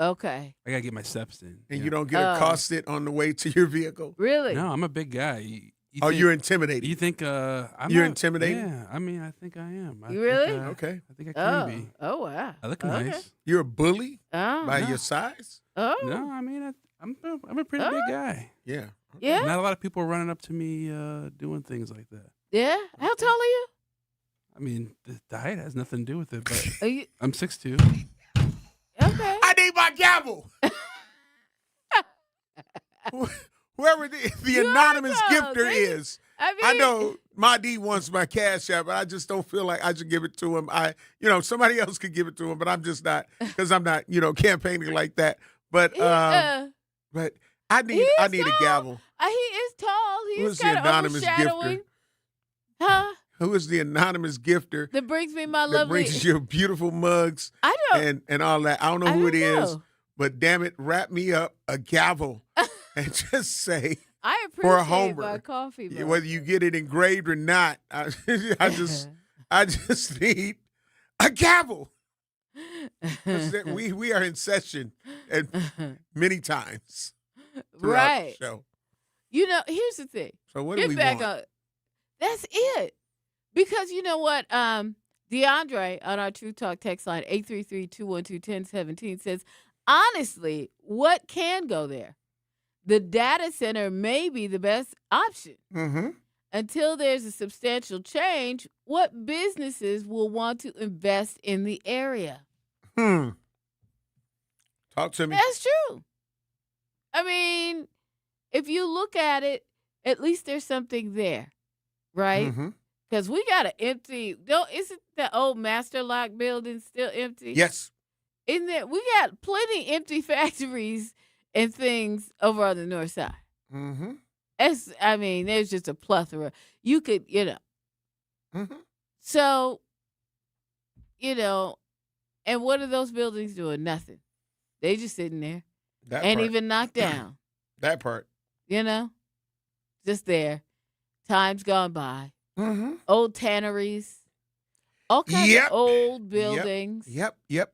I got to get my steps in. And you don't get accosted on the way to your vehicle? Really? No, I'm a big guy. You're intimidated. You think you're intimidated? Yeah, I mean, I think I am. You really? Okay. I think I can be. Oh, wow. I look nice. You're a bully by your size? Oh. No, I mean, I'm a pretty big guy. Yeah. Yeah? Not a lot of people are running up to me doing things like that. Yeah? How tall are you? I mean, the height has nothing to do with it, but I'm 6'2". Okay. I need my gavel. Whoever the anonymous gifter is. I know my D wants my Cash App, but I just don't feel like I should give it to him. Somebody else could give it to him, but I'm just not, because I'm not, campaigning like that. But I need a gavel. He is tall. Who's the anonymous gifter? Huh? Who is the anonymous gifter that brings me my that brings you beautiful mugs? I don't and all that. I don't know who it is, but damn it, wrap me up a gavel and just say I appreciate for a homer, my coffee mug. Whether you get it engraved or not. I just need a gavel. We are in session many times right. The show. Here's the thing. So what do we want? That's it. Because you know what? DeAndre on our True Talk text line, 833-212-1017 says, honestly, what can go there? The data center may be the best option. Mm-hmm. Until there's a substantial change, what businesses will want to invest in the area? Talk to me. That's true. I mean, if you look at it, at least there's something there, right? Because we got an empty. Isn't the old Master Lock building still empty? Yes. In there, we got plenty empty factories and things over on the north side. Mm-hmm. There's just a plethora. You could, Mm-hmm. So, and what are those buildings doing? Nothing. They just sitting there. Even knocked down. That part. Just there. Time's gone by. Mm-hmm. Old tanneries. All kinds of old buildings. Yep. At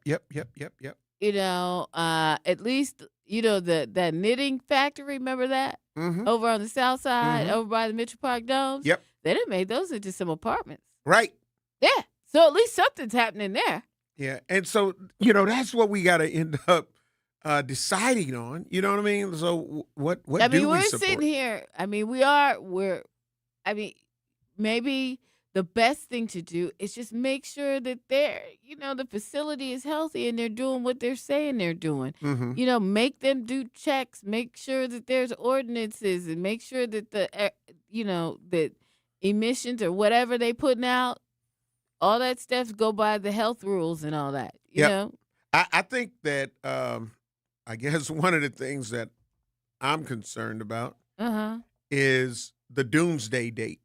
least, that knitting factory, remember that? Mm-hmm. Over on the south side, over by the Mitchell Park Domes. Yep. They done made those into some apartments. Right. Yeah. So at least something's happening there. Yeah, and so that's what we got to end up deciding on. You know what I mean? So what I mean, do we we're support? sitting here. I mean, I mean, maybe the best thing to do is just make sure that the facility is healthy and they're doing what they're saying they're doing. Mm-hmm. Make them do checks, make sure that there's ordinances, and make sure that that emissions or whatever they putting out, all that stuff go by the health rules and all that. You know? I think that I guess one of the things that I'm concerned about is the doomsday date.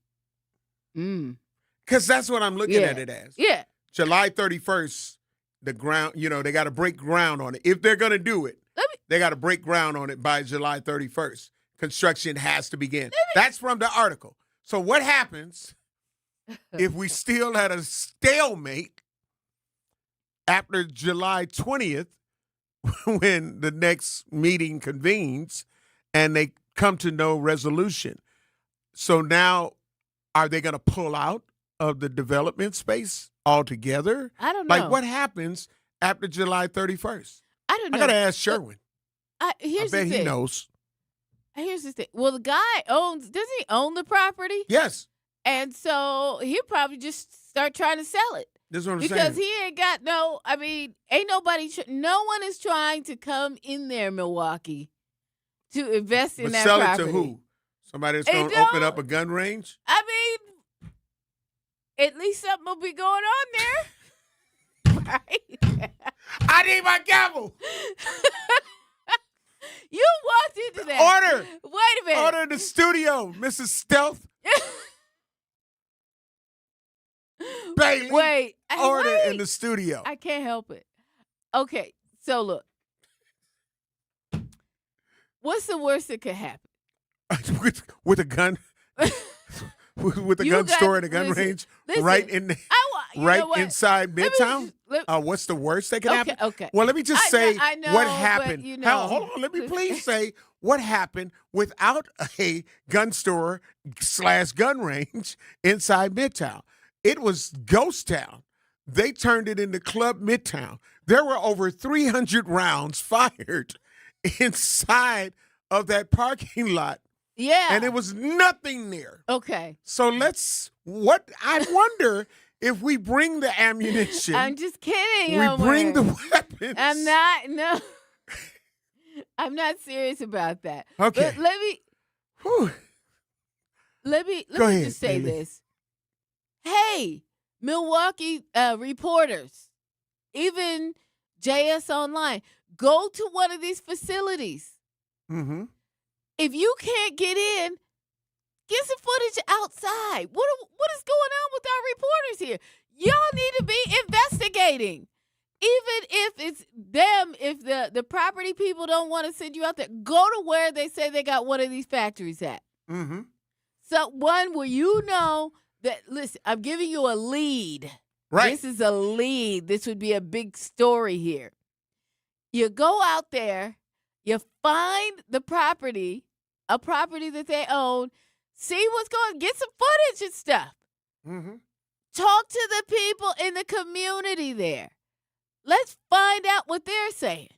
Because that's what I'm looking at it as. Yeah. July 31st, the ground, they got to break ground on it. If they're going to do it, they got to break ground on it by July 31st. Construction has to begin. That's from the article. So what happens if we still had a stalemate after July 20th when the next meeting convenes and they come to no resolution? So now are they going to pull out of the development space altogether? I don't know. Like, what happens after July 31st? I don't know. I got to ask Sherwin. I bet he knows. Here's the thing. Well, the guy doesn't he own the property? Yes. And so he'll probably just start trying to sell it. That's what I'm saying. Because he ain't got ain't nobody, no one is trying to come in there, Milwaukee, to invest in that sell property. It to who? Somebody that's going to open up a gun range? I mean, at least something will be going on there. Right? I need my gavel. You walked into that. Order. Wait a minute. Order in the studio, Mrs. Stealth. Bailey. Wait. Order in the studio. I can't help it. Okay, so look. What's the worst that could happen? with a gun? with a gun store and a gun range right inside Midtown? What's the worst that could happen? Okay. Well, let me just say what happened. Hold on. Let me please say what happened without a gun store / gun range inside Midtown. It was ghost town. They turned it into Club Midtown. There were over 300 rounds fired inside of that parking lot. Yeah. And it was nothing there. Okay. So I wonder if we bring the ammunition. I'm just kidding. We bring the weapons. I'm not serious about that. Okay. But let me just say this. Hey, Milwaukee reporters, even JS Online, go to one of these facilities. Mm-hmm. If you can't get in, get some footage outside. What is going on with our reporters here? Y'all need to be investigating. Even if it's them, if the property people don't want to send you out there, go to where they say they got one of these factories at. Mm-hmm. So one where you know that, listen, I'm giving you a lead. Right. This is a lead. This would be a big story here. You go out there, you find the property, a property that they own, see what's going on, get some footage and stuff. Mm-hmm. Talk to the people in the community there. Let's find out what they're saying.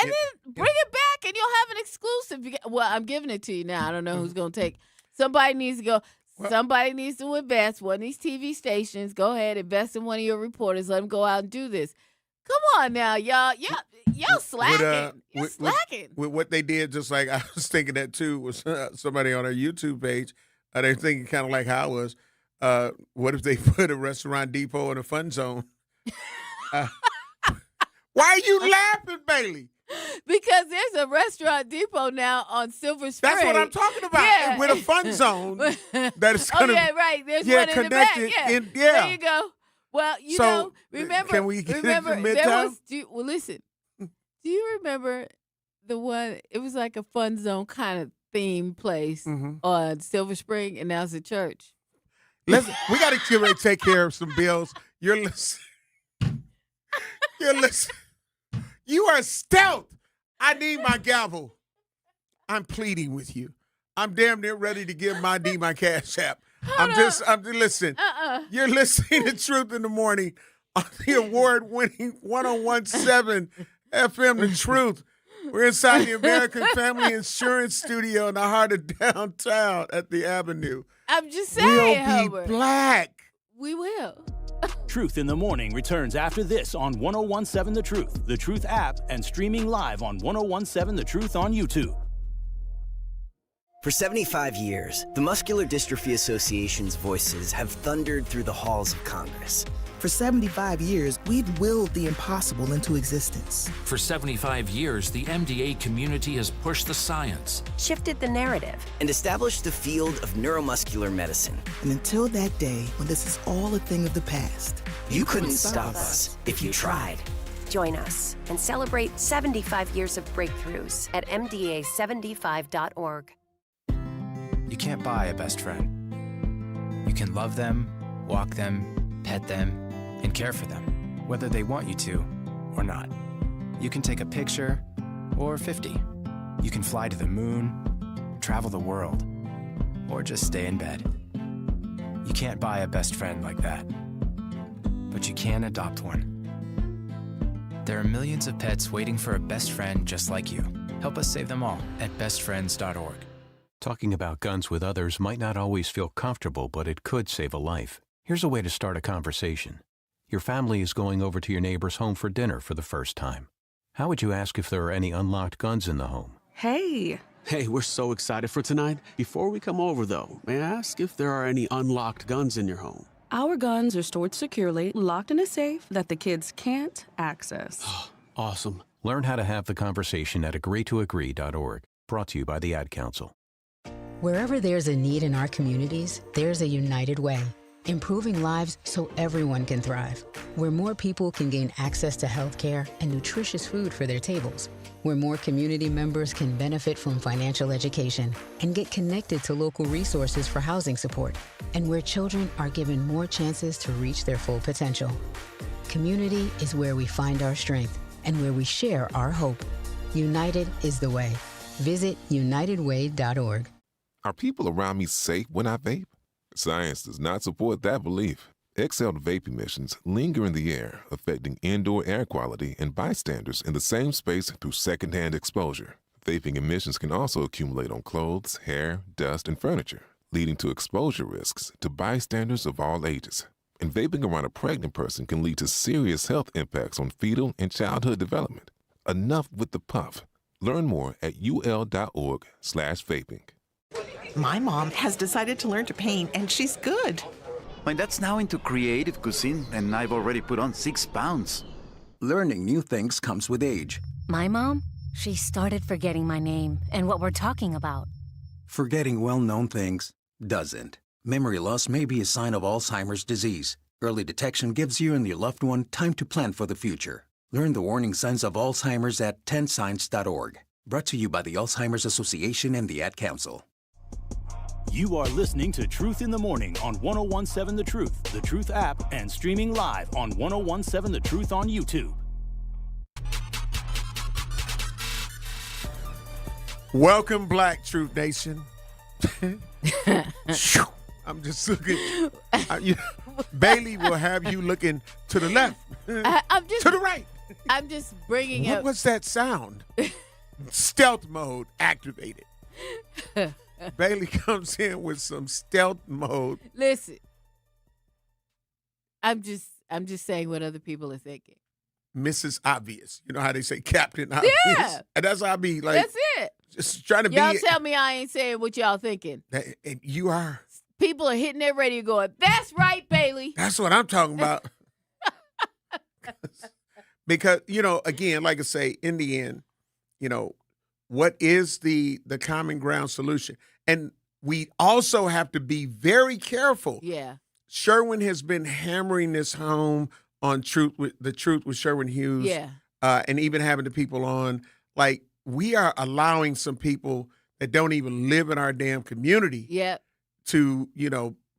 And then bring it back and you'll have an exclusive. Well, I'm giving it to you now. I don't know who's going to take. Somebody needs to go. Somebody needs to invest. One of these TV stations, go ahead, invest in one of your reporters. Let them go out and do this. Come on now, y'all. Y'all slacking. You're slacking. With what they did, just like I was thinking that too, was somebody on our YouTube page. They're thinking kind of like how I was. What if they put a restaurant depot in a fun zone? Why are you laughing, Bailey? Because there's a restaurant depot now on Silver Spring. That's what I'm talking about. Yeah. With a fun zone that is going to right. There's one in the back. Yeah. There you go. Well, remember. Can we get into Midtown? Listen. Do you remember the one? It was like a fun zone kind of theme place on Silver Spring, and now it's a church. Listen, we got to get ready to take care of some bills. You're listening. You are stealth. I need my gavel. I'm pleading with you. I'm damn near ready to give my Cash App. I'm listen. You're listening to Truth in the Morning on the award-winning 101.7 FM The Truth. We're inside the American Family Insurance Studio in the heart of downtown at the Avenue. I'm just saying, We'll Homer. be black. We will. Truth in the Morning returns after this on 101.7 The Truth app, and streaming live on 101.7 The Truth on YouTube. For 75 years, the Muscular Dystrophy Association's voices have thundered through the halls of Congress. For 75 years, we've willed the impossible into existence. For 75 years, the MDA community has pushed the science, shifted the narrative, and established the field of neuromuscular medicine. And until that day, when this is all a thing of the past, you couldn't stop us if you tried. Join us and celebrate 75 years of breakthroughs at MDA75.org. You can't buy a best friend. You can love them, walk them, pet them, and care for them, whether they want you to or not. You can take a picture or 50. You can fly to the moon, travel the world, or just stay in bed. You can't buy a best friend like that, but you can adopt one. There are millions of pets waiting for a best friend just like you. Help us save them all at bestfriends.org. Talking about guns with others might not always feel comfortable, but it could save a life. Here's a way to start a conversation. Your family is going over to your neighbor's home for dinner for the first time. How would you ask if there are any unlocked guns in the home? Hey, we're so excited for tonight. Before we come over, though, may I ask if there are any unlocked guns in your home? Our guns are stored securely, locked in a safe that the kids can't access. Awesome. Learn how to have the conversation at agreetoagree.org. Brought to you by the Ad Council. Wherever there's a need in our communities, there's a United Way. Improving lives so everyone can thrive. Where more people can gain access to health care and nutritious food for their tables. Where more community members can benefit from financial education and get connected to local resources for housing support. And where children are given more chances to reach their full potential. Community is where we find our strength and where we share our hope. United is the way. Visit unitedway.org. Are people around me safe when I vape? Science does not support that belief. Exhaled vape emissions linger in the air, affecting indoor air quality and bystanders in the same space through secondhand exposure. Vaping emissions can also accumulate on clothes, hair, dust, and furniture, leading to exposure risks to bystanders of all ages. And vaping around a pregnant person can lead to serious health impacts on fetal and childhood development. Enough with the puff. Learn more at ul.org/vaping. My mom has decided to learn to paint, and she's good. My dad's now into creative cuisine, and I've already put on 6 pounds. Learning new things comes with age. My mom, she started forgetting my name and what we're talking about. Forgetting well-known things doesn't. Memory loss may be a sign of Alzheimer's disease. Early detection gives you and your loved one time to plan for the future. Learn the warning signs of Alzheimer's at 10signs.org. Brought to you by the Alzheimer's Association and the Ad Council. You are listening to Truth in the Morning on 101.7 The Truth app, and streaming live on 101.7 The Truth on YouTube. Welcome, Black Truth Nation. I'm just looking. Bailey will have you looking to the left, I'm just to the right. I'm just bringing up. What's that sound? Stealth mode activated. Bailey comes in with some stealth mode. Listen, I'm just saying what other people are thinking. Mrs. Obvious. You know how they say Captain Obvious? Yeah. And that's how I be like. That's it. Just trying to y'all be. Tell me I ain't saying what y'all thinking. And you are. People are hitting their radio going, that's right, Bailey. That's what I'm talking about. Because, again, like I say, in the end, what is the common ground solution? And we also have to be very careful. Yeah. Sherwin has been hammering this home on Truth with Sherwin Hughes. Yeah. And even having the people on, like, we are allowing some people that don't even live in our damn community to,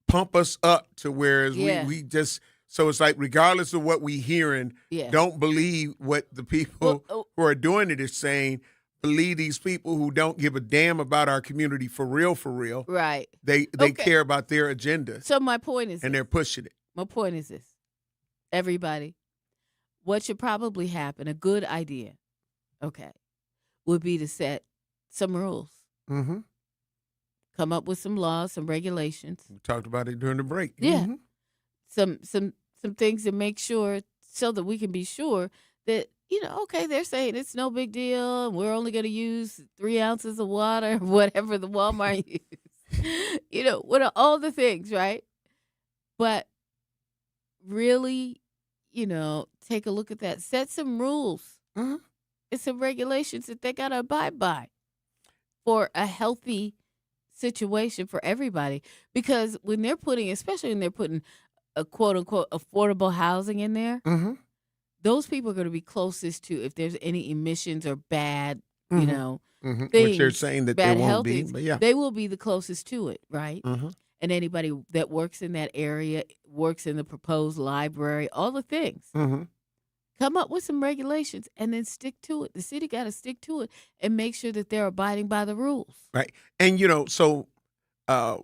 pump us up to whereas we just, so it's like regardless of what we hearing, don't believe what the people who are doing it is saying. Believe these people who don't give a damn about our community for real. Right. They care about their agenda. So my point is and they're pushing it. My point is this. everybody, what should probably happen, a good idea, okay, would be to set some rules. Mm-hmm. Come up with some laws, some regulations. We talked about it during the break. Yeah. Mm-hmm. Some things to make sure so that we can be sure that, okay, they're saying it's no big deal. And we're only going to use 3 ounces of water, whatever the Walmart use. What are all the things, right? But really, take a look at that. Set some rules. Mm-hmm. And some regulations that they got to abide by for a healthy situation for everybody. Because especially when they're putting a quote unquote affordable housing in there, mm-hmm. those people are going to be closest to if there's any emissions or bad, mm-hmm. things, which they're saying that bad they health won't be, things, but yeah, they will be the closest to it, right? Mm-hmm. And anybody that works in that area, works in the proposed library, all the things. Mm-hmm. Come up with some regulations and then stick to it. The city got to stick to it and make sure that they're abiding by the rules. Right. And, so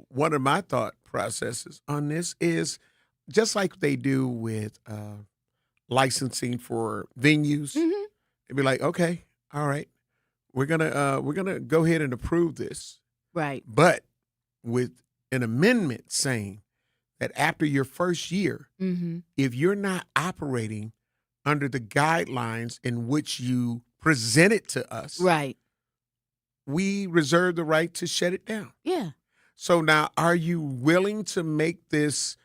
one of my thought processes on this is just like they do with licensing for venues. Mm-hmm. They'd be like, okay, all right, we're gonna go ahead and approve this. Right. But with an amendment saying that after your first year, mm-hmm. if you're not operating under the guidelines in which you present it to us, right, we reserve the right to shut it down. Yeah. So now, are you willing to make this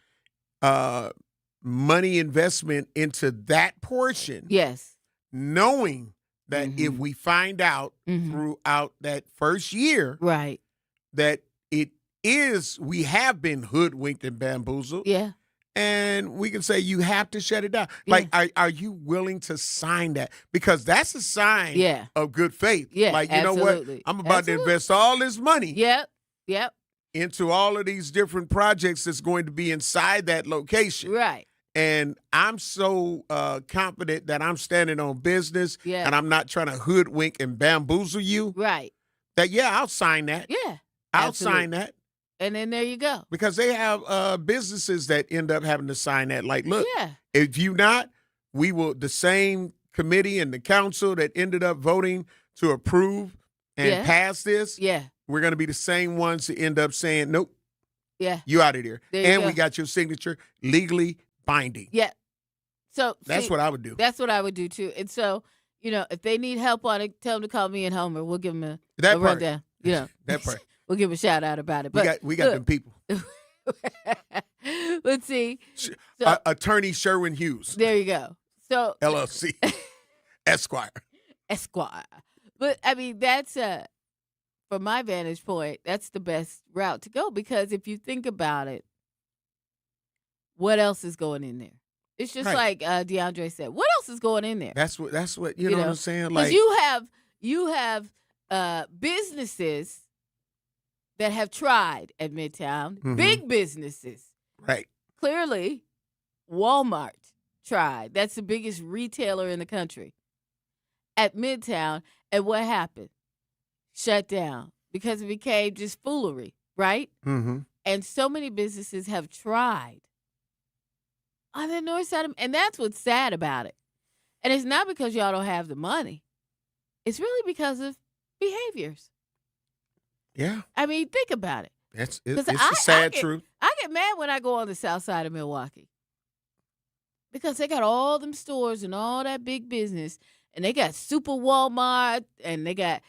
money investment into that portion? Yes. Knowing that mm-hmm. if we find out mm-hmm. throughout that first year, right, that we have been hoodwinked and bamboozled. Yeah. And we can say you have to shut it down. Yeah. Like, are you willing to sign that? Because that's a sign of good faith. Yeah, like, absolutely. know what? I'm about to invest all this money. Yep. Into all of these different projects that's going to be inside that location. Right. And I'm so confident that I'm standing on business and I'm not trying to hoodwink and bamboozle you. Right. That, I'll sign that. Yeah. I'll sign that. And then there you go. Because they have businesses that end up having to sign that. Like, look, yeah. if you not, the same committee and the council that ended up voting to approve and pass this, we're going to be the same ones that end up saying, nope, you out of there. And we got your signature legally binding. Yeah. So that's what I would do. That's what I would do, too. And so, if they need help on it, tell them to call me and Homer. We'll give them a rundown. That part. We'll give a shout out about it. But we got them people. Let's see. Attorney Sherwin Hughes. There you go. So LLC. Esquire. But I mean, that's from my vantage point, that's the best route to go, because if you think about it, what else is going in there? It's just like DeAndre said. What else is going in there? That's what you know what I'm saying. Like, you have businesses that have tried at Midtown, mm-hmm. big businesses. Right. Clearly, Walmart tried. That's the biggest retailer in the country at Midtown. And what happened? Shut down because it became just foolery, right? Mm-hmm. And so many businesses have tried on the north side and that's what's sad about it. And it's not because y'all don't have the money. It's really because of behaviors. Yeah. I mean, think about it. It's a sad truth. I get mad when I go on the south side of Milwaukee because they got all them stores and all that big business, and they got Super Walmart, and they got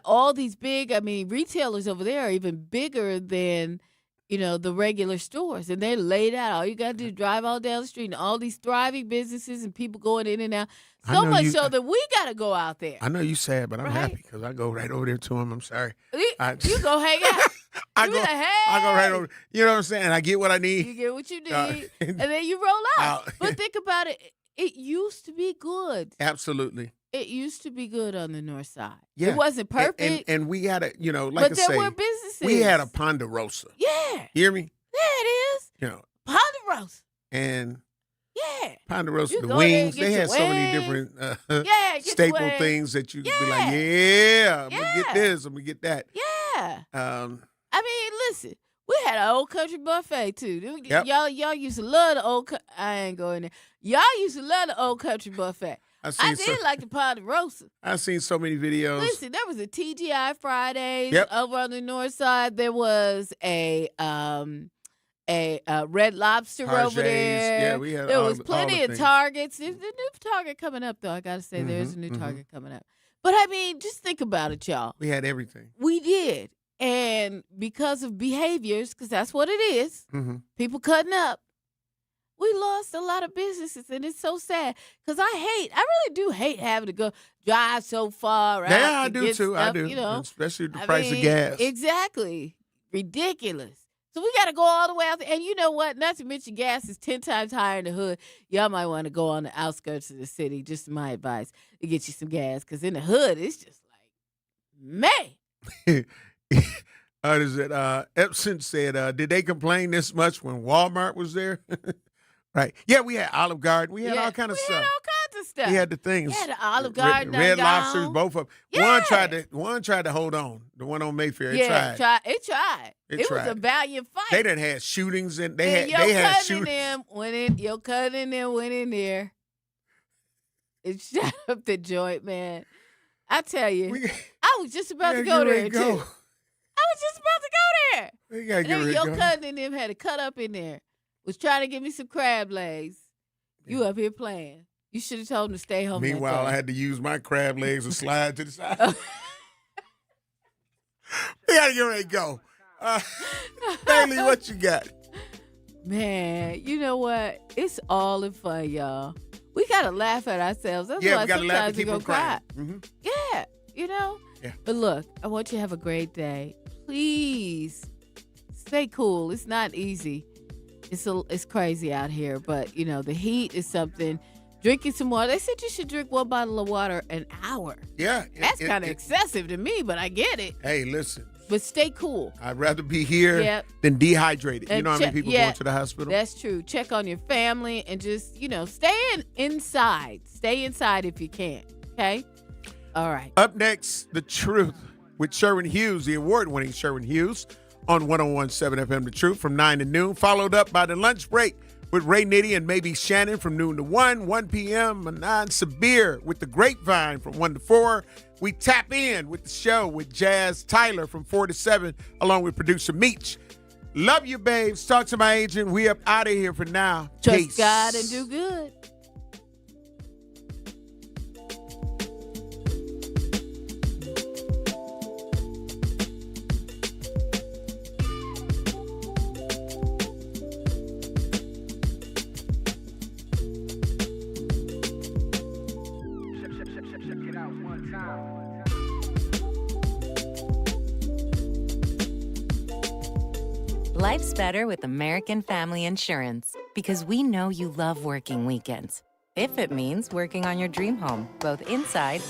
all these big, retailers over there are even bigger than, the regular stores, and they're laid out. All you got to do is drive all down the street, and all these thriving businesses and people going in and out. So much so that we got to go out there. I know you sad, but I'm happy because I go right over there to them. I'm sorry. You go hang out. I go right over. You know what I'm saying? I get what I need. You get what you need, and then you roll out. But think about it. It used to be good. Absolutely. It used to be good on the north side. Yeah. It wasn't perfect. And we had but there were businesses. We had a Ponderosa. Yeah. You hear me? Yeah, it is. Ponderosa. And Ponderosa, the wings, they had so many different staple things that you could be like, I'm going to get this, I'm going to get that. Yeah. Listen, We had an old country buffet too. Yep. Y'all used to love the old. I ain't going there. Y'all used to love the old country buffet. I did like the Ponderosa. I've seen so many videos. Listen, there was a TGI Fridays Yep. over on the north side. There was a Red Lobster Tarjay's. over there. Yeah, we had There all was the plenty of things. Targets. There's a new Target coming up, though. I gotta say, there's a new Target coming up. But I mean, just think about it, y'all. We had everything. We did, and because of behaviors, because that's what it is. Mm-hmm. People cutting up. We lost a lot of businesses, and it's so sad. Because I really do hate having to go drive so far out. Yeah, I to do get too. stuff, I do. You know, Especially the I price mean, of gas. Exactly. Ridiculous. So we got to go all the way out there. And you know what? Not to mention gas is 10 times higher in the hood. Y'all might want to go on the outskirts of the city, just my advice, to get you some gas. Because in the hood, it's just like, man. Is it Epson said, did they complain this much when Walmart was there? Right. Yeah, we had Olive Garden. We had all kind of stuff. We had all kinds of stuff. We had the things. We had the Olive Garden. Red Lobsters, gone. both of them. Yeah. One tried to hold on. The one on Mayfair. It tried. It tried. It was a valiant fight. They done had shootings and they And had shootings. Your cousin them went in there. It shut up the joint, man. I tell you, I was just about to go there too. I was just about to go there. We gotta And get then ready to your go. cousin and them had to cut up in there. Was trying to give me some crab legs. You up here playing. You should have told him to stay home. Meanwhile, I had to use my crab legs and slide to the side. We gotta get ready to go. Bailey, what you got? Man, you know what? It's all in fun, y'all. We gotta laugh at ourselves. That's Yeah, why we gotta laugh sometimes and we keep gonna on cry. crying. Yeah, you know? Yeah. But look, I want you to have a great day. Please stay cool. It's not easy. It's crazy out here, but you know, the heat is something. Drinking some water. They said you should drink 1 bottle of water an hour. Yeah. That's kind of excessive to me, but I get it. Hey, listen. But stay cool. I'd rather be here than dehydrated. You know how many people going to the hospital? That's true. Check on your family and just, stay inside. Stay inside if you can. Okay? All right. Up next, The Truth with Sherwin Hughes, the award-winning Sherwin Hughes on 101.7 FM The Truth from 9 to noon, followed up by the lunch break with Ray Nitty and maybe Shannon from noon to 1 p.m. Manan Sabir with The Grapevine from 1 to 4. We tap in with the show with Jazz Tyler from 4 to 7, along with producer Meech. Love you, babes. Talk to my agent. We up out of here for now. Trust Peace. God and do good. Life's better with American Family Insurance because we know you love working weekends. If it means working on your dream home, both inside